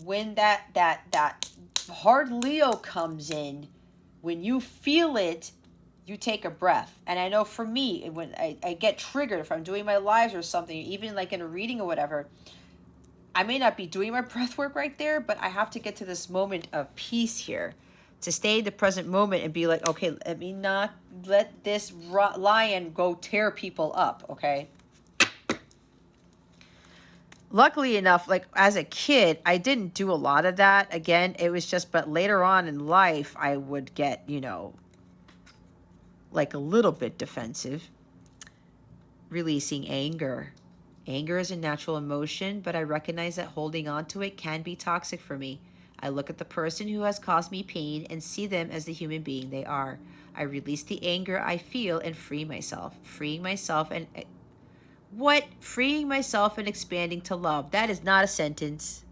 when that hard Leo comes in, when you feel it, you take a breath. And I know for me, when I get triggered, if I'm doing my lives or something, even like in a reading or whatever, I may not be doing my breath work right there, but I have to get to this moment of peace here, to stay in the present moment and be like, okay, let me not let this lion go tear people up, okay? Luckily enough, like as a kid, I didn't do a lot of that. Again, it was just, but later on in life, I would get, you know, like a little bit defensive. Releasing anger. Anger is a natural emotion, but I recognize that holding on to it can be toxic for me. I look at the person who has caused me pain and see them as the human being they are. I release the anger I feel and free myself. Freeing myself and... What? Freeing myself and expanding to love. That is not a sentence.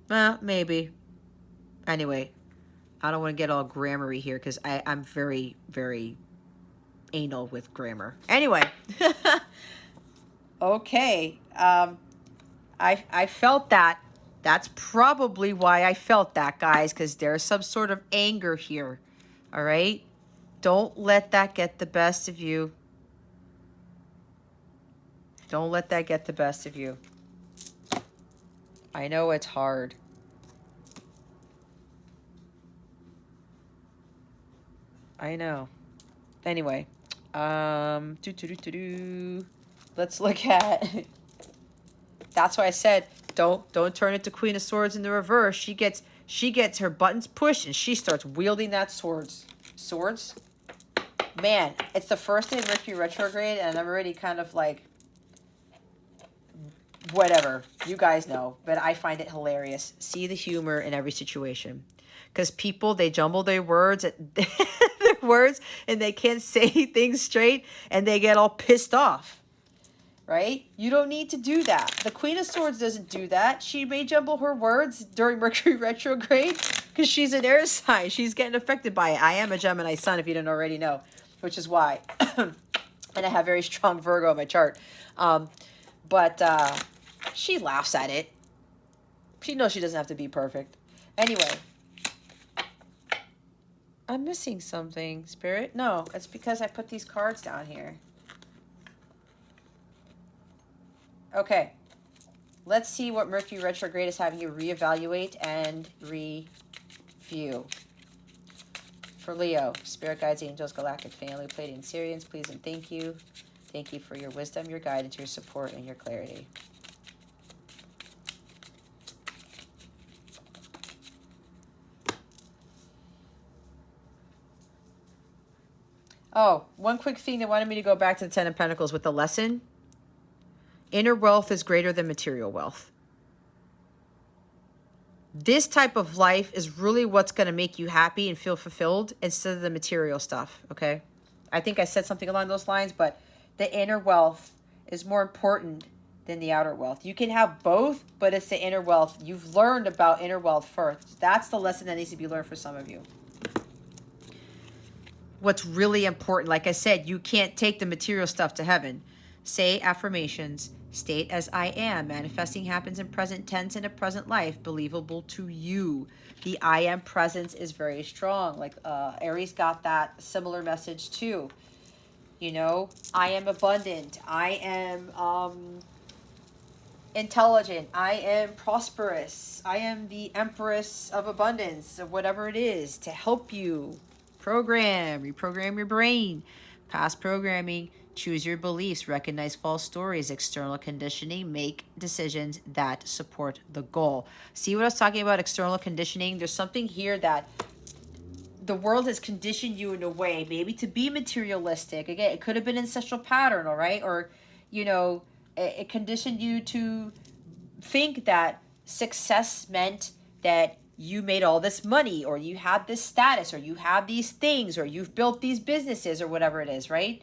Maybe. Anyway, I don't want to get all grammar-y here because I'm very, very anal with grammar. Anyway. Okay. I felt that. That's probably why I felt that, guys, because there's some sort of anger here. All right? Don't let that get the best of you. Don't let that get the best of you. I know it's hard. I know. Anyway. Let's look at... That's why I said, don't turn it to Queen of Swords in the reverse. She gets her buttons pushed and she starts wielding that swords. Man, it's the first day of Mercury Retrograde and I'm already kind of like, whatever. You guys know, but I find it hilarious. See the humor in every situation. Because people, they jumble their words, and they can't say things straight and they get all pissed off. Right? You don't need to do that. The Queen of Swords doesn't do that. She may jumble her words during Mercury Retrograde because she's an air sign. She's getting affected by it. I am a Gemini sun, if you didn't already know, which is why. And I have very strong Virgo in my chart. But she laughs at it. She knows she doesn't have to be perfect. Anyway. I'm missing something, Spirit. No, it's because I put these cards down here. Okay, let's see what Mercury Retrograde is having you reevaluate and review. For Leo, Spirit Guides, Angels, Galactic Family, Pleiadian Syrians, please and thank you. Thank you for your wisdom, your guidance, your support, and your clarity. Oh, one quick thing. They wanted me to go back to the Ten of Pentacles with the lesson. Inner wealth is greater than material wealth. This type of life is really what's going to make you happy and feel fulfilled instead of the material stuff, okay? I think I said something along those lines, but the inner wealth is more important than the outer wealth. You can have both, but it's the inner wealth. You've learned about inner wealth first. That's the lesson that needs to be learned for some of you. What's really important, like I said, you can't take the material stuff to heaven. Say affirmations. State as I am. Manifesting happens in present tense in a present life. Believable to you. The I am presence is very strong. Like Aries got that similar message too. You know, I am abundant. I am intelligent. I am prosperous. I am the Empress of Abundance, or whatever it is, to help you reprogram your brain. Past programming, choose your beliefs, recognize false stories, external conditioning, make decisions that support the goal. See what I was talking about, external conditioning? There's something here that the world has conditioned you in a way, maybe to be materialistic. Again, it could have been ancestral pattern, all right? Or, you know, it conditioned you to think that success meant that you made all this money, or you had this status, or you have these things, or you've built these businesses, or whatever it is, right?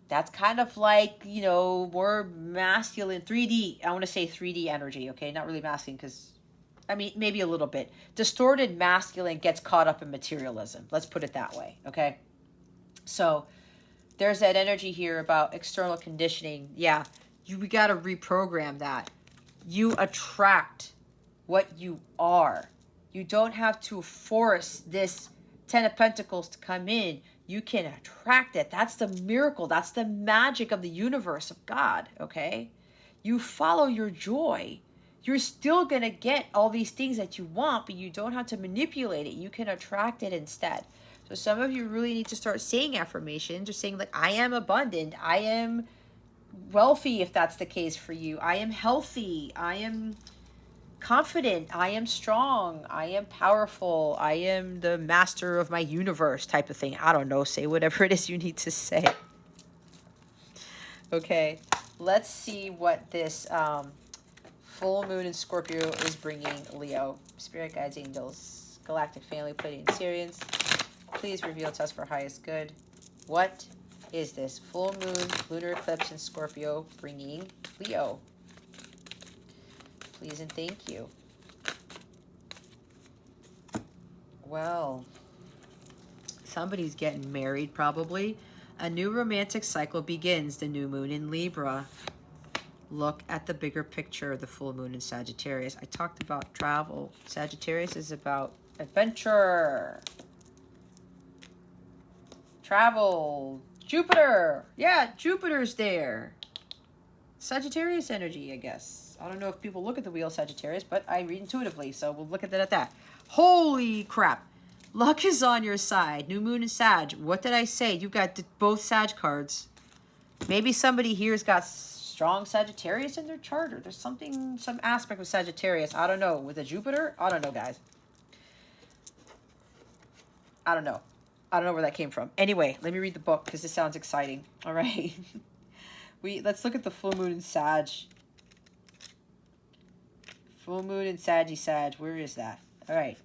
That's kind of like, you know, more masculine, 3D. I want to say 3D energy, okay? Not really masculine, because, I mean, maybe a little bit. Distorted masculine gets caught up in materialism. Let's put it that way, okay? So there's that energy here about external conditioning. Yeah, we got to reprogram that. You attract what you are. You don't have to force this 10 of Pentacles to come in. You can attract it. That's the miracle. That's the magic of the universe, of God, okay? You follow your joy. You're still going to get all these things that you want, but you don't have to manipulate it. You can attract it instead. So some of you really need to start saying affirmations, or saying, like, I am abundant. I am wealthy, if that's the case for you. I am healthy. I am confident. I am strong. I am powerful. I am the master of my universe, type of thing. I don't know. Say whatever it is you need to say. Okay, let's see what this full moon in Scorpio is bringing Leo. Spirit guides, angels, galactic family, Pleiadian Sirians. Please reveal to us for highest good. What is this full moon lunar eclipse in Scorpio bringing Leo? Please and thank you. Well, somebody's getting married, probably. A new romantic cycle begins. The new moon in Libra. Look at the bigger picture, the full moon in Sagittarius. I talked about travel. Sagittarius is about adventure. Travel. Jupiter. Yeah, Jupiter's there. Sagittarius energy, I guess. I don't know if people look at the wheel Sagittarius, but I read intuitively, so we'll look at that at that. Holy crap. Luck is on your side. New moon in Sag. What did I say? You got both Sag cards. Maybe somebody here's got strong Sagittarius in their chart, or there's something, some aspect of Sagittarius. I don't know. With a Jupiter? I don't know, guys. I don't know. I don't know where that came from. Anyway, let me read the book because this sounds exciting. All right. Let's look at the full moon in Sag. Full moon in Saggy Sag. Where is that? All right.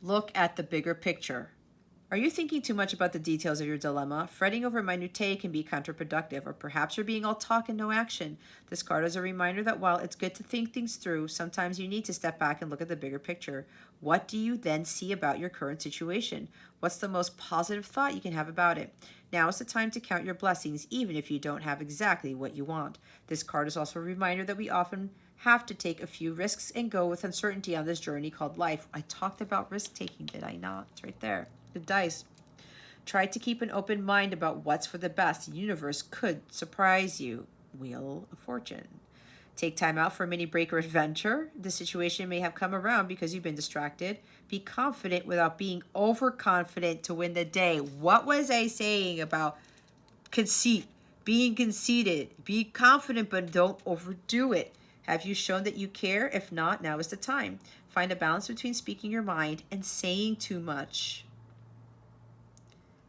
Look at the bigger picture. Are you thinking too much about the details of your dilemma? Fretting over minutiae can be counterproductive, or perhaps you're being all talk and no action. This card is a reminder that while it's good to think things through, sometimes you need to step back and look at the bigger picture. What do you then see about your current situation? What's the most positive thought you can have about it? Now is the time to count your blessings, even if you don't have exactly what you want. This card is also a reminder that we often have to take a few risks and go with uncertainty on this journey called life. I talked about risk-taking, did I not? It's right there. The dice. Try to keep an open mind about what's for the best. The universe could surprise you. Wheel of Fortune. Take time out for a mini break or adventure. The situation may have come around because you've been distracted. Be confident without being overconfident to win the day. What was I saying about conceit? Being conceited. Be confident, but don't overdo it. Have you shown that you care? If not, now is the time. Find a balance between speaking your mind and saying too much.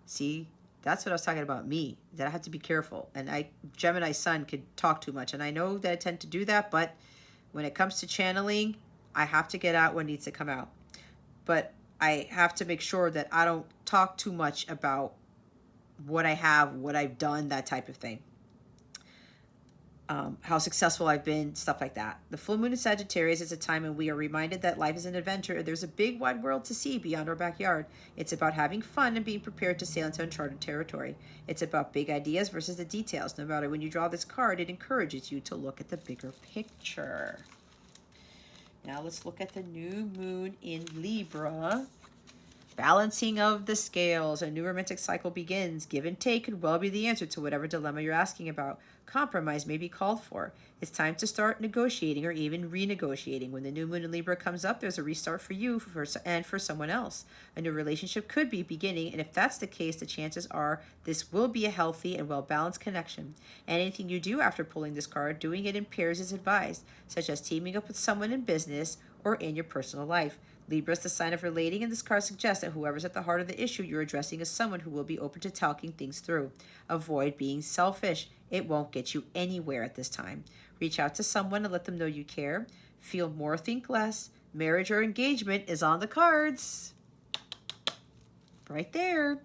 See, that's what I was talking about, me, that I have to be careful. And Gemini sun could talk too much. And I know that I tend to do that, but when it comes to channeling, I have to get out what needs to come out. But I have to make sure that I don't talk too much about what I have, what I've done, that type of thing. How successful I've been, stuff like that. The full moon in Sagittarius is a time when we are reminded that life is an adventure. There's a big wide world to see beyond our backyard. It's about having fun and being prepared to sail into uncharted territory. It's about big ideas versus the details. No matter when you draw this card, it encourages you to look at the bigger picture. Now let's look at the new moon in Libra. Balancing of the scales. A new romantic cycle begins. Give and take could well be the answer to whatever dilemma you're asking about. Compromise may be called for. It's time to start negotiating or even renegotiating. When the new moon in Libra comes up, there's a restart for you and for someone else. A new relationship could be beginning, and if that's the case, the chances are this will be a healthy and well-balanced connection. Anything you do after pulling this card, doing it in pairs is advised, such as teaming up with someone in business or in your personal life. Libra is the sign of relating, and this card suggests that whoever's at the heart of the issue you're addressing is someone who will be open to talking things through. Avoid being selfish. It won't get you anywhere at this time. Reach out to someone and let them know you care. Feel more, think less. Marriage or engagement is on the cards. Right there.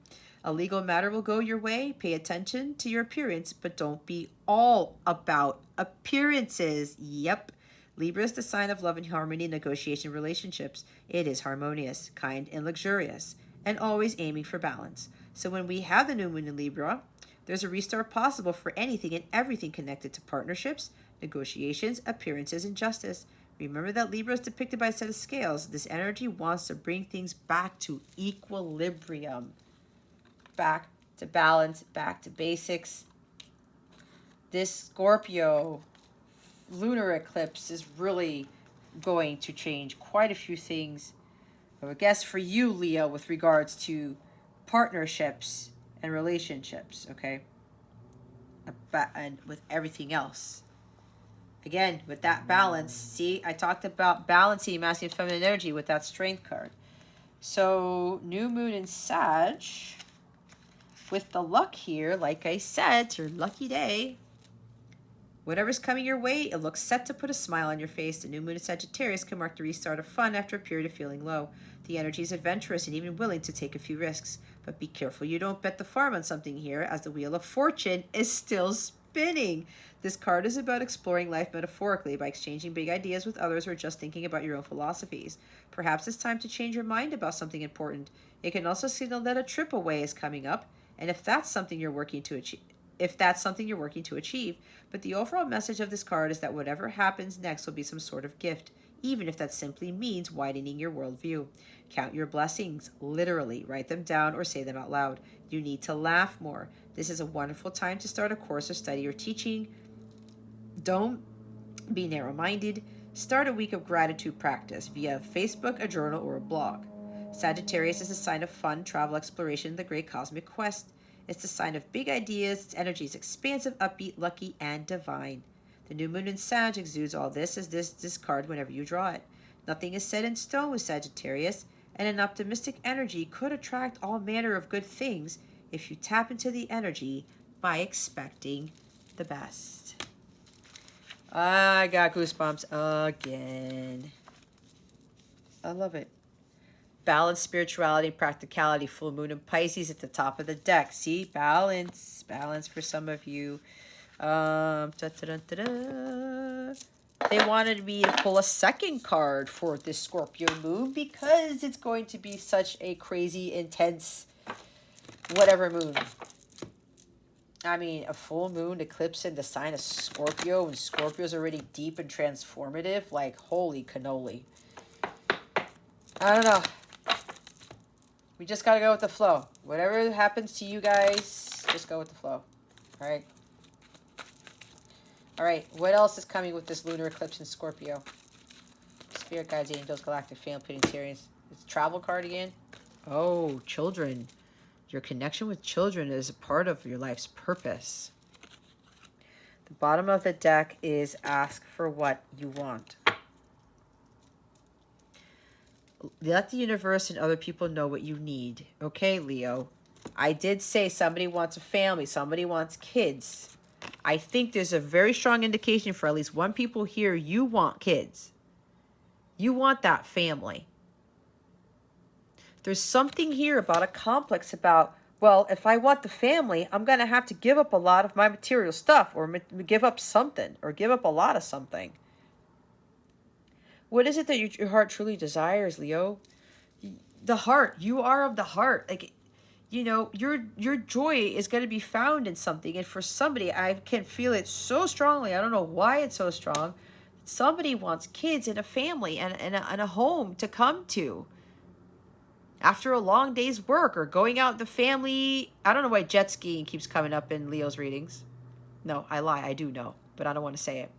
A legal matter will go your way. Pay attention to your appearance, but don't be all about appearances. Yep. Libra is the sign of love and harmony in negotiation relationships. It is harmonious, kind, and luxurious, and always aiming for balance. So when we have the new moon in Libra, there's a restart possible for anything and everything connected to partnerships, negotiations, appearances, and justice. Remember that Libra is depicted by a set of scales. This energy wants to bring things back to equilibrium, back to balance, back to basics. This Scorpio lunar eclipse is really going to change quite a few things. I guess for you, Leo, with regards to partnerships and relationships, okay? And with everything else. Again, with that balance, see, I talked about balancing masculine and feminine energy with that strength card. So, new moon in Sag, with the luck here, like I said, it's your lucky day. Whatever's coming your way, it looks set to put a smile on your face. The new moon in Sagittarius can mark the restart of fun after a period of feeling low. The energy is adventurous and even willing to take a few risks. But be careful you don't bet the farm on something here, as the Wheel of Fortune is still spinning. This card is about exploring life metaphorically by exchanging big ideas with others or just thinking about your own philosophies. Perhaps it's time to change your mind about something important. It can also signal that a trip away is coming up, and if that's something you're working to achieve. But the overall message of this card is that whatever happens next will be some sort of gift, even if that simply means widening your worldview. Count your blessings, literally. Write them down or say them out loud. You need to laugh more. This is a wonderful time to start a course of study or teaching. Don't be narrow-minded. Start a week of gratitude practice via Facebook, a journal, or a blog. Sagittarius is a sign of fun, travel, exploration, and the great cosmic quest. It's the sign of big ideas. Its energy is expansive, upbeat, lucky, and divine. The new moon in Sag exudes all this as this card whenever you draw it. Nothing is set in stone with Sagittarius, and an optimistic energy could attract all manner of good things if you tap into the energy by expecting the best. I got goosebumps again. I love it. Balance, spirituality, practicality. Full moon in Pisces at the top of the deck. See, balance for some of you. They wanted me to pull a second card for this Scorpio moon because it's going to be such a crazy, intense, whatever moon. I mean, a full moon eclipse in the sign of Scorpio, and Scorpio's already deep and transformative. Like, holy cannoli. I don't know. We just got to go with the flow. Whatever happens to you guys, just go with the flow. All right? All right. What else is coming with this lunar eclipse in Scorpio? Spirit guides, angels, galactic family, planetarians. It's a travel card again. Oh, children. Your connection with children is a part of your life's purpose. The bottom of the deck is ask for what you want. Let the universe and other people know what you need. Okay, Leo. I did say somebody wants a family. Somebody wants kids. I think there's a very strong indication for at least one people here. You want kids. You want that family. There's something here about a complex about, well, if I want the family, I'm going to have to give up a lot of my material stuff or give up something or give up a lot of something. What is it that your heart truly desires, Leo? The heart. You are of the heart. Like, you know, your joy is going to be found in something. And for somebody, I can feel it so strongly. I don't know why it's so strong. Somebody wants kids and a family and a home to come to. after a long day's work, or going out with the family. I don't know why jet skiing keeps coming up in Leo's readings. No, I lie. I do know, but I don't want to say it.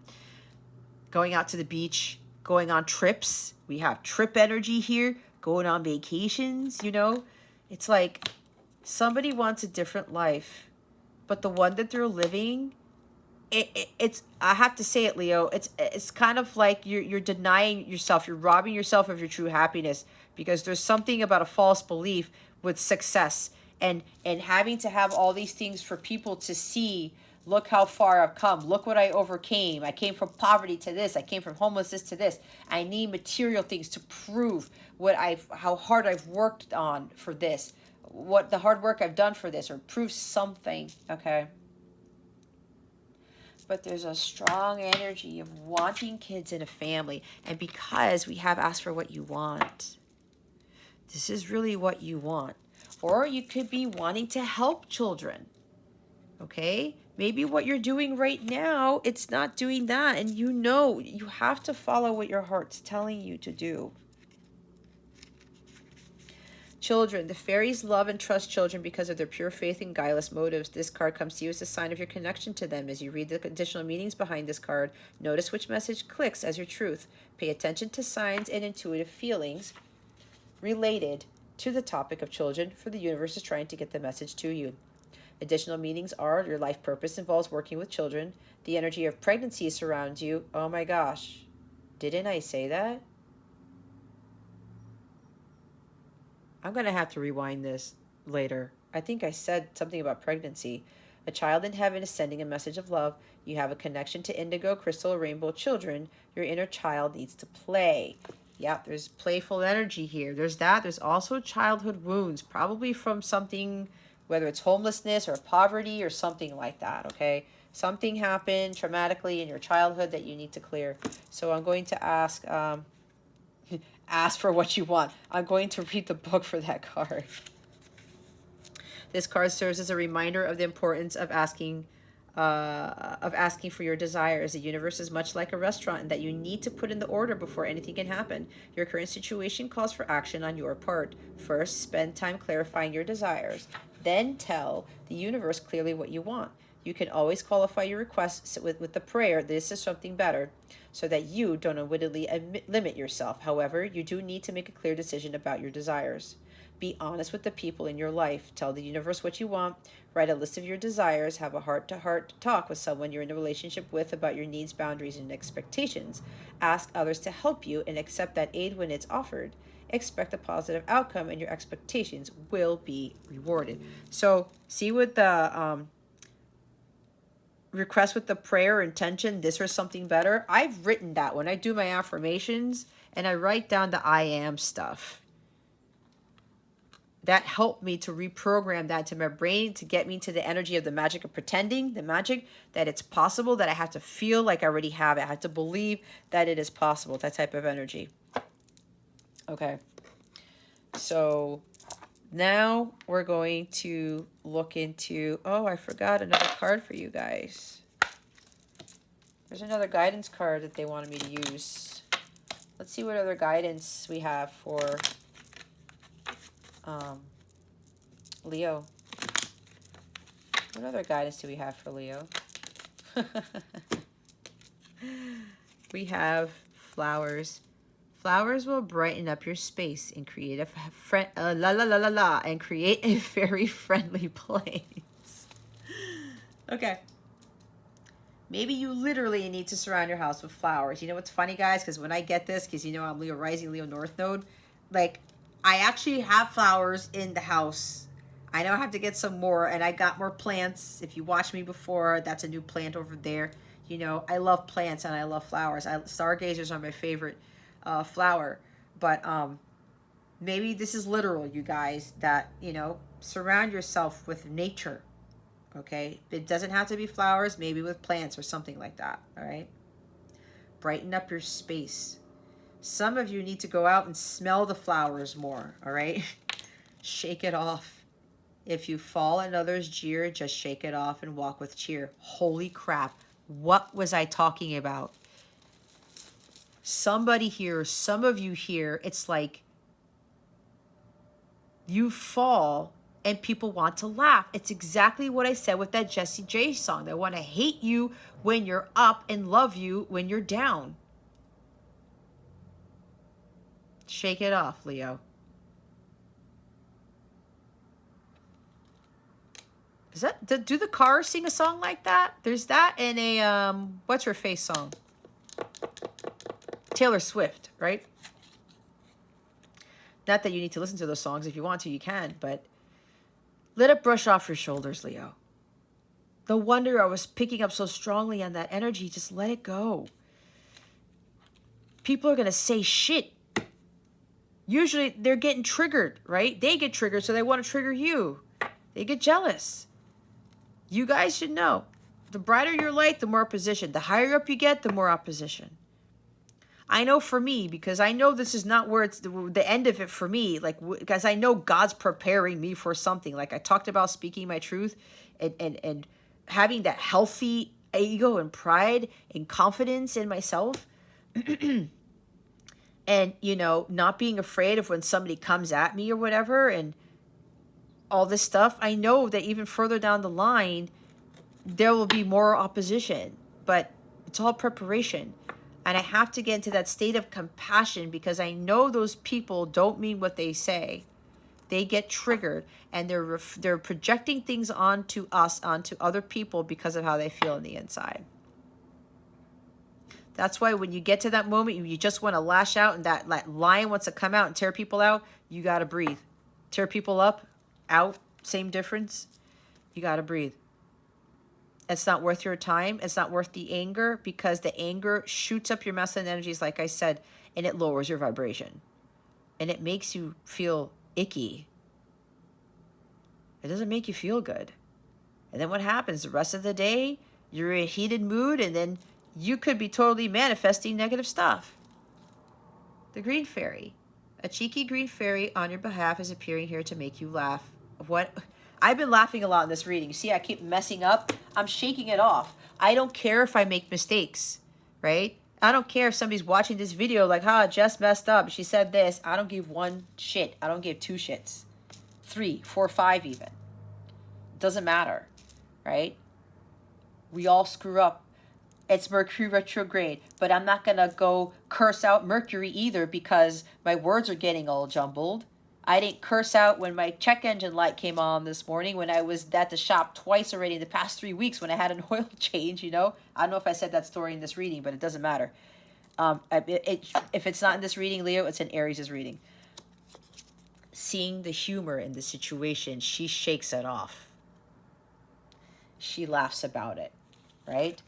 Going out to the beach, going on trips. We have trip energy here, going on vacations, you know? It's like somebody wants a different life, but the one that they're living, it's, I have to say it, Leo, it's kind of like you're denying yourself, you're robbing yourself of your true happiness, because there's something about a false belief with success, and having to have all these things for people to see. Look how far I've come. Look what I overcame. I came from poverty to this. I came from homelessness to this. I need material things to prove how hard I've worked on for this, what the hard work I've done for this, or prove something. Okay. But there's a strong energy of wanting kids in a family. And because we have asked for what you want, this is really what you want. Or you could be wanting to help children. Okay? Maybe what you're doing right now, it's not doing that. And you know, you have to follow what your heart's telling you to do. Children, the fairies love and trust children because of their pure faith and guileless motives. This card comes to you as a sign of your connection to them. As you read the additional meanings behind this card, notice which message clicks as your truth. Pay attention to signs and intuitive feelings related to the topic of children, for the universe is trying to get the message to you. Additional meanings are your life purpose involves working with children. The energy of pregnancy surrounds you. Oh my gosh. Didn't I say that? I'm going to have to rewind this later. I think I said something about pregnancy. A child in heaven is sending a message of love. You have a connection to indigo, crystal, rainbow children. Your inner child needs to play. Yeah, there's playful energy here. There's that. There's also childhood wounds, probably from something, whether it's homelessness or poverty or something like that, okay? Something happened traumatically in your childhood that you need to clear. So I'm going to ask for what you want. I'm going to read the book for that card. This card serves as a reminder of the importance of asking for your desires. The universe is much like a restaurant in that you need to put in the order before anything can happen. Your current situation calls for action on your part. First, spend time clarifying your desires. Then tell the universe clearly what you want. You can always qualify your requests with the prayer, "This is something better," so that you don't unwittingly limit yourself. However, you do need to make a clear decision about your desires. Be honest with the people in your life. Tell the universe what you want. Write a list of your desires. Have a heart-to-heart talk with someone you're in a relationship with about your needs, boundaries, and expectations. Ask others to help you and accept that aid when it's offered. Expect a positive outcome, and your expectations will be rewarded. So, see with the request with the prayer intention, this or something better. I've written that when I do my affirmations, and I write down the I am stuff. That helped me to reprogram that to my brain, to get me to the energy of the magic of pretending, the magic that it's possible, that I have to feel like I already have it. I have to believe that it is possible, that type of energy. Okay. So now we're going to look into, oh, I forgot another card for you guys. There's another guidance card that they wanted me to use. Let's see what other guidance we have for Leo. What other guidance do we have for Leo? We have flowers. Flowers will brighten up your space and create and create a very friendly place. Okay. Maybe you literally need to surround your house with flowers. You know what's funny, guys? Because when I get this, because you know I'm Leo Rising, Leo North Node, like, I actually have flowers in the house. I know I have to get some more, and I got more plants. If you watched me before, that's a new plant over there. You know, I love plants and I love flowers. Stargazers are my favorite flower. But maybe this is literal, you guys, that, you know, surround yourself with nature. Okay? It doesn't have to be flowers, maybe with plants or something like that. All right? Brighten up your space. Some of you need to go out and smell the flowers more, all right? Shake it off. If you fall and others jeer, just shake it off and walk with cheer. Holy crap. What was I talking about? Somebody here, some of you here, it's like you fall and people want to laugh. It's exactly what I said with that Jessie J song. They want to hate you when you're up and love you when you're down. Shake it off, Leo. Is that, do the Cars sing a song like that? There's that in a, what's her face song? Taylor Swift, right? Not that you need to listen to those songs. If you want to, you can, but let it brush off your shoulders, Leo. No wonder I was picking up so strongly on that energy. Just let it go. People are going to say shit. Usually they're getting triggered, right? They get triggered, so they want to trigger you. They get jealous. You guys should know, the brighter your light, the more opposition. The higher up you get, the more opposition. I know for me, because I know this is not where it's the end of it for me, like, because I know God's preparing me for something. Like I talked about speaking my truth and having that healthy ego and pride and confidence in myself. And, you know, not being afraid of when somebody comes at me or whatever and all this stuff. I know that even further down the line, there will be more opposition, but it's all preparation. And I have to get into that state of compassion because I know those people don't mean what they say. They get triggered and they're projecting things onto us, onto other people because of how they feel on the inside. That's why when you get to that moment, you just want to lash out and that lion wants to come out and tear people out, you got to breathe. Tear people up, out, same difference. You got to breathe. It's not worth your time. It's not worth the anger because the anger shoots up your masculine energies, like I said, and it lowers your vibration. And it makes you feel icky. It doesn't make you feel good. And then what happens? The rest of the day, you're in a heated mood, and then you could be totally manifesting negative stuff. The green fairy. A cheeky green fairy on your behalf is appearing here to make you laugh. What? I've been laughing a lot in this reading. You see, I keep messing up. I'm shaking it off. I don't care if I make mistakes, right? I don't care if somebody's watching this video like, Jess messed up. She said this. I don't give one shit. I don't give two shits. 3, 4, 5 even. Doesn't matter, right? We all screw up. It's Mercury Retrograde, but I'm not going to go curse out Mercury either because my words are getting all jumbled. I didn't curse out when my check engine light came on this morning when I was at the shop twice already in the past 3 weeks when I had an oil change, you know. I don't know if I said that story in this reading, but it doesn't matter. If it's not in this reading, Leo, it's in Aries' reading. Seeing the humor in the situation, she shakes it off. She laughs about it, right?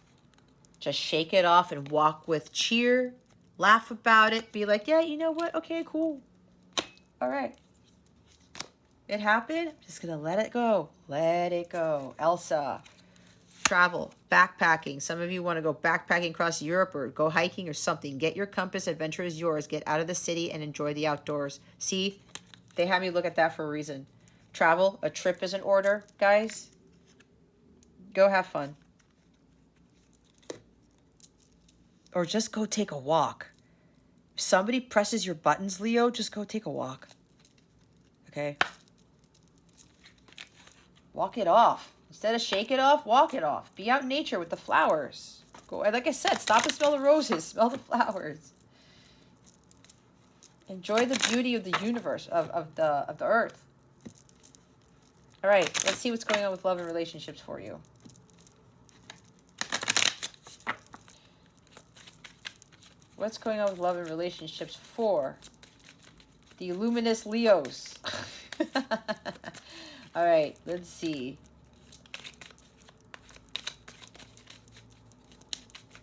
Just shake it off and walk with cheer. Laugh about it. Be like, yeah, you know what? Okay, cool. All right. It happened. I'm just going to let it go. Let it go. Elsa. Travel. Backpacking. Some of you want to go backpacking across Europe or go hiking or something. Get your compass. Adventure is yours. Get out of the city and enjoy the outdoors. See? They had me look at that for a reason. Travel. A trip is in order, guys. Go have fun. Or just go take a walk. If somebody presses your buttons, Leo, just go take a walk. Okay? Walk it off. Instead of shake it off, walk it off. Be out in nature with the flowers. Go, like I said, stop and smell the roses. Smell the flowers. Enjoy the beauty of the universe, of the earth. All right, let's see what's going on with love and relationships for you. What's going on with love and relationships for the luminous Leos? All right, let's see.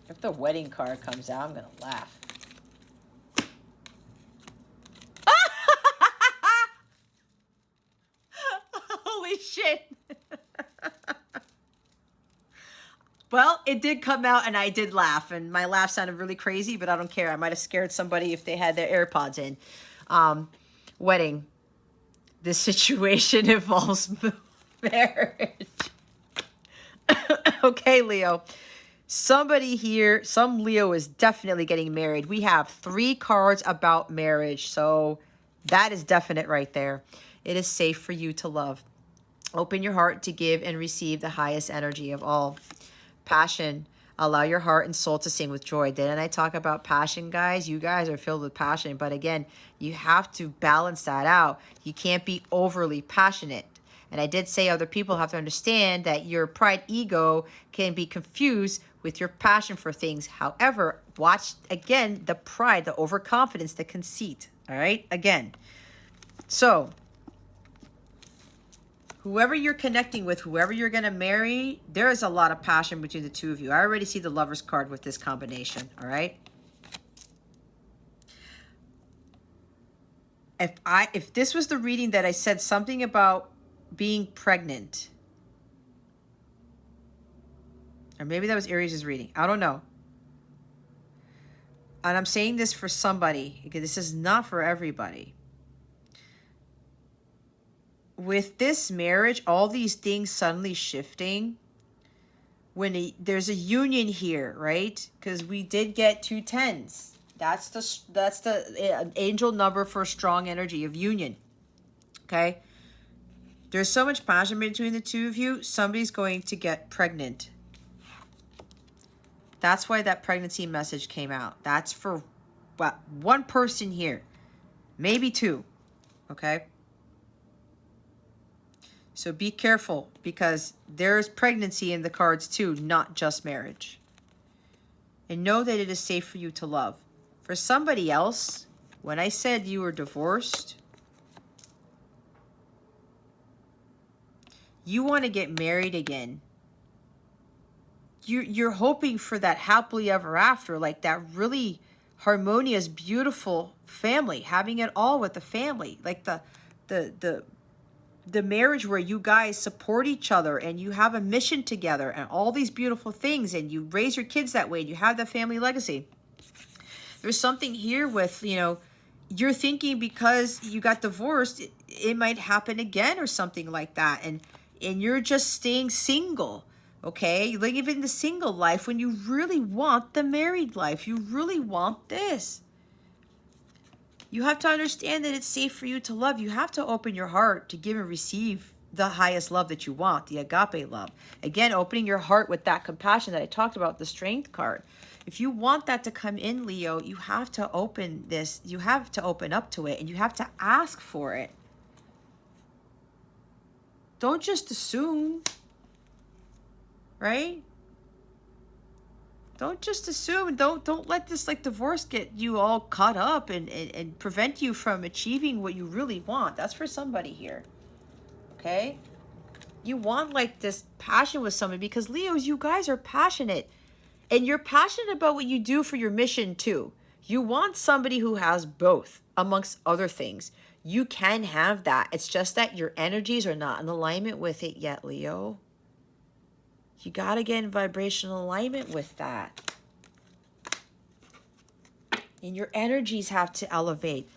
If the wedding card comes out, I'm going to laugh. Holy shit. Well, it did come out and I did laugh, and my laugh sounded really crazy, but I don't care. I might have scared somebody if they had their AirPods in. Wedding. This situation involves marriage. Okay, Leo. Somebody here, some Leo is definitely getting married. We have 3 cards about marriage, so that is definite right there. it is safe for you to love. Open your heart to give and receive the highest energy of all. Passion. Allow your heart and soul to sing with joy. Didn't I talk about passion, guys? You guys are filled with passion. But again, you have to balance that out. You can't be overly passionate. And I did say other people have to understand that your pride ego can be confused with your passion for things. However, watch again the pride, the overconfidence, the conceit. All right? Again. So, whoever you're connecting with, whoever you're going to marry, there is a lot of passion between the two of you. I already see the Lover's card with this combination, all right? If this was the reading that I said something about being pregnant, or maybe that was Aries' reading, I don't know. And I'm saying this for somebody, because this is not for everybody. With this marriage, all these things suddenly shifting, there's a union here, right? Because we did get 2 10s. That's the angel number for strong energy of union. Okay? There's so much passion between the two of you, somebody's going to get pregnant. That's why that pregnancy message came out. That's for one person here. Maybe 2. Okay? So be careful, because there's pregnancy in the cards too, not just marriage. And know that it is safe for you to love. For somebody else, when I said you were divorced, you want to get married again. You're hoping for that happily ever after, like that really harmonious, beautiful family, having it all with the family, like the marriage where you guys support each other and you have a mission together and all these beautiful things, and you raise your kids that way and you have that family legacy. There's something here with, you're thinking because you got divorced, it might happen again or something like that. And you're just staying single, okay? Living the single life when you really want the married life. You really want this. You have to understand that it's safe for you to love. You have to open your heart to give and receive the highest love that you want, the agape love. Again, opening your heart with that compassion that I talked about, the strength card. If you want that to come in, Leo, you have to open this. You have to open up to it, and you have to ask for it. Don't just assume, right? Don't just assume. Don't let this divorce get you all caught up and prevent you from achieving what you really want. That's for somebody here. Okay? You want this passion with somebody, because Leos, you guys are passionate. And you're passionate about what you do for your mission too. You want somebody who has both, amongst other things. You can have that. It's just that your energies are not in alignment with it yet, Leo. You got to get in vibrational alignment with that. And your energies have to elevate.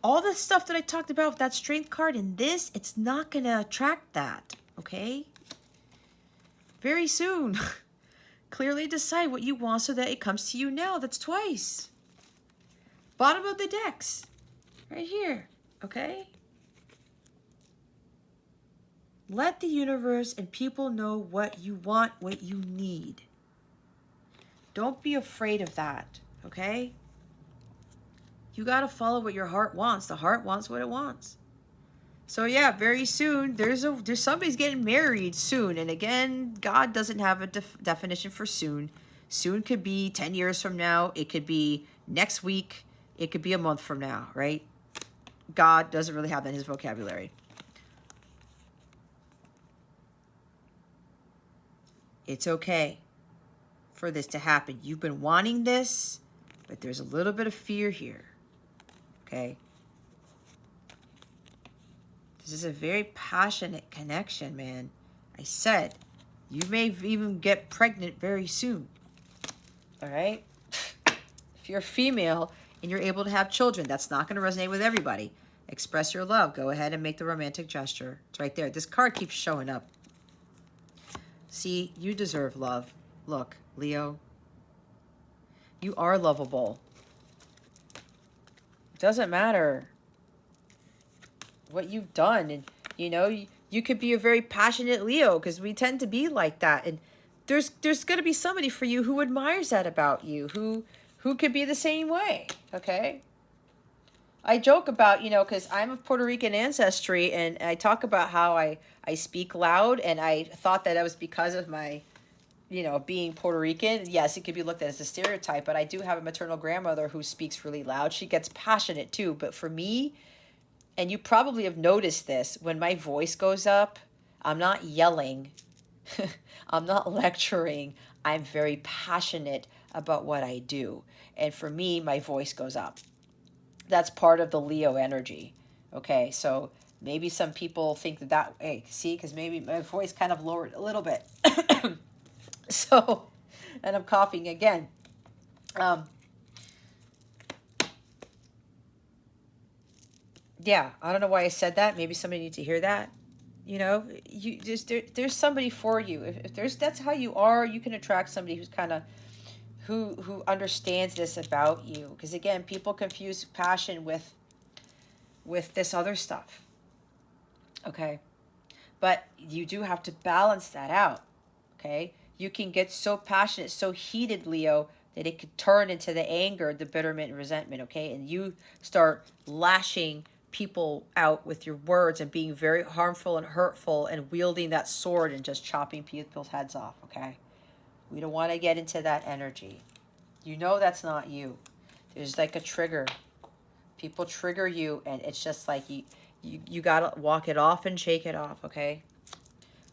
All the stuff that I talked about with that strength card and this, it's not going to attract that, okay? Very soon. Clearly decide what you want so that it comes to you now. That's twice. Bottom of the decks. Right here, okay? Let the universe and people know what you want, what you need. Don't be afraid of that, okay? You got to follow what your heart wants. The heart wants what it wants. So yeah, very soon, there's somebody's getting married soon. And again, God doesn't have a definition for soon. Soon could be 10 years from now. It could be next week. It could be a month from now, right? God doesn't really have that in his vocabulary. It's okay for this to happen. You've been wanting this, but there's a little bit of fear here, okay? This is a very passionate connection, man. I said, you may even get pregnant very soon, all right? If you're a female and you're able to have children, that's not going to resonate with everybody. Express your love. Go ahead and make the romantic gesture. It's right there. This card keeps showing up. See, you deserve love. Look, Leo, you are lovable. It doesn't matter what you've done. And, you know, you could be a very passionate Leo, because we tend to be like that. And there's going to be somebody for you who admires that about you, who could be the same way, okay? I joke about, you know, because I'm of Puerto Rican ancestry, and I talk about how I speak loud, and I thought that was because of my, you know, being Puerto Rican. Yes, it could be looked at as a stereotype, but I do have a maternal grandmother who speaks really loud. She gets passionate too, but for me, and you probably have noticed this, when my voice goes up, I'm not yelling. I'm not lecturing. I'm very passionate about what I do. And for me, my voice goes up. That's part of the Leo energy. Okay, so maybe some people think that hey, see, because maybe my voice kind of lowered a little bit. So, and I'm coughing again. Yeah, I don't know why I said that. Maybe somebody needs to hear that. You know, you just there's somebody for you. If there's that's how you are, you can attract somebody who's kind of who understands this about you. Because again, people confuse passion with this other stuff. Okay, but you do have to balance that out. Okay, you can get so passionate, so heated, Leo, that it could turn into the anger, the bitterment, and resentment. Okay, and you start lashing people out with your words and being very harmful and hurtful and wielding that sword and just chopping people's heads off. Okay, we don't want to get into that energy. You know that's not you. There's like a trigger. People trigger you, and it's just like you gotta walk it off and shake it off. Okay.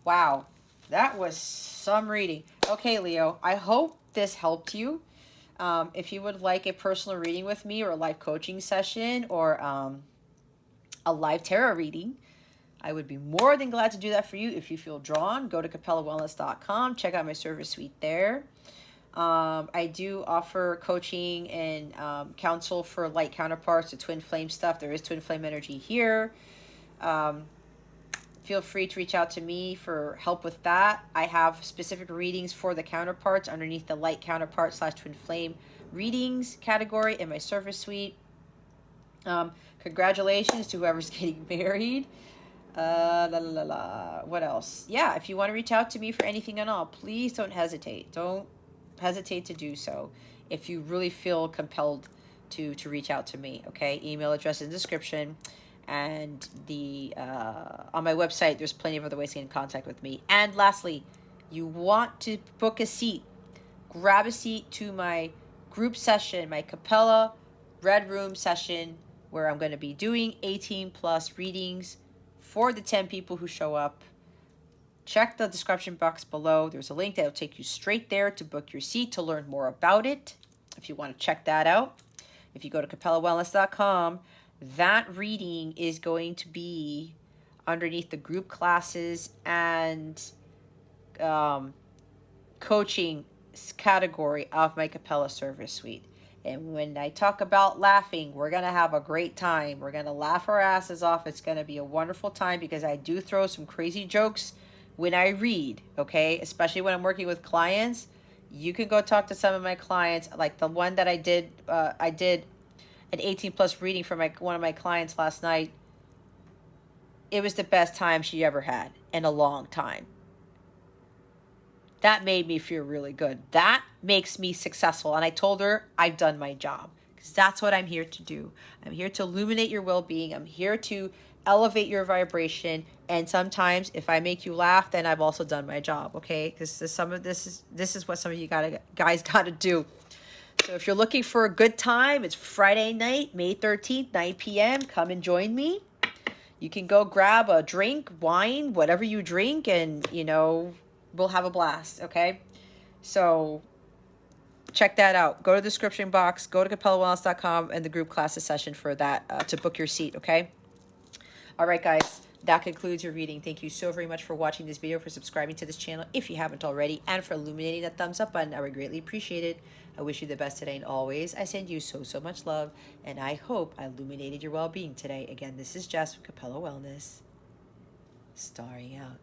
Wow, that was some reading. Okay, Leo, I hope this helped you. If you would like a personal reading with me, or a live coaching session, or a live tarot reading, I would be more than glad to do that for you. If you feel drawn, go to capellawellness.com. Check out my service suite there. I do offer coaching and counsel for light counterparts, the twin flame stuff. There is twin flame energy here. Feel free to reach out to me for help with that. I have specific readings for the counterparts underneath the light counterpart / twin flame readings category in my service suite. Congratulations to whoever's getting married. What else? Yeah, if you want to reach out to me for anything at all, please don't hesitate. Don't hesitate to do so if you really feel compelled to reach out to me. Okay, email address in the description, and the on my website there's plenty of other ways to get in contact with me. And lastly, you want to book a seat, grab a seat to my group session, my Capella Red Room session, where I'm going to be doing 18 plus readings for the 10 people who show up. Check the description box below. There's a link that will take you straight there to book your seat to learn more about it, if you want to check that out. If you go to capellawellness.com, that reading is going to be underneath the group classes and coaching category of my Capella service suite. And when I talk about laughing, we're going to have a great time. We're going to laugh our asses off. It's going to be a wonderful time, because I do throw some crazy jokes when I read, okay? Especially when I'm working with clients. You can go talk to some of my clients, like the one that I did an 18 plus reading for one of my clients last night. It was the best time she ever had in a long time. That made me feel really good. That makes me successful. And I told her I've done my job, because that's what I'm here to do. I'm here to illuminate your well-being. I'm here to elevate your vibration. And sometimes if I make you laugh, then I've also done my job, okay? Because this is what some of you guys got to do. So if you're looking for a good time, it's Friday night, May 13th, 9 p.m. Come and join me. You can go grab a drink, wine, whatever you drink, and, you know, we'll have a blast, okay? So check that out. Go to the description box, go to capellawellness.com, and the group classes session for that to book your seat, okay? All right, guys, that concludes your reading. Thank you so very much for watching this video, for subscribing to this channel if you haven't already, and for illuminating that thumbs up button. I would greatly appreciate it. I wish you the best today, and always I send you so much love, and I hope I illuminated your well-being today. Again, this is Jess from Capella Wellness, starring out.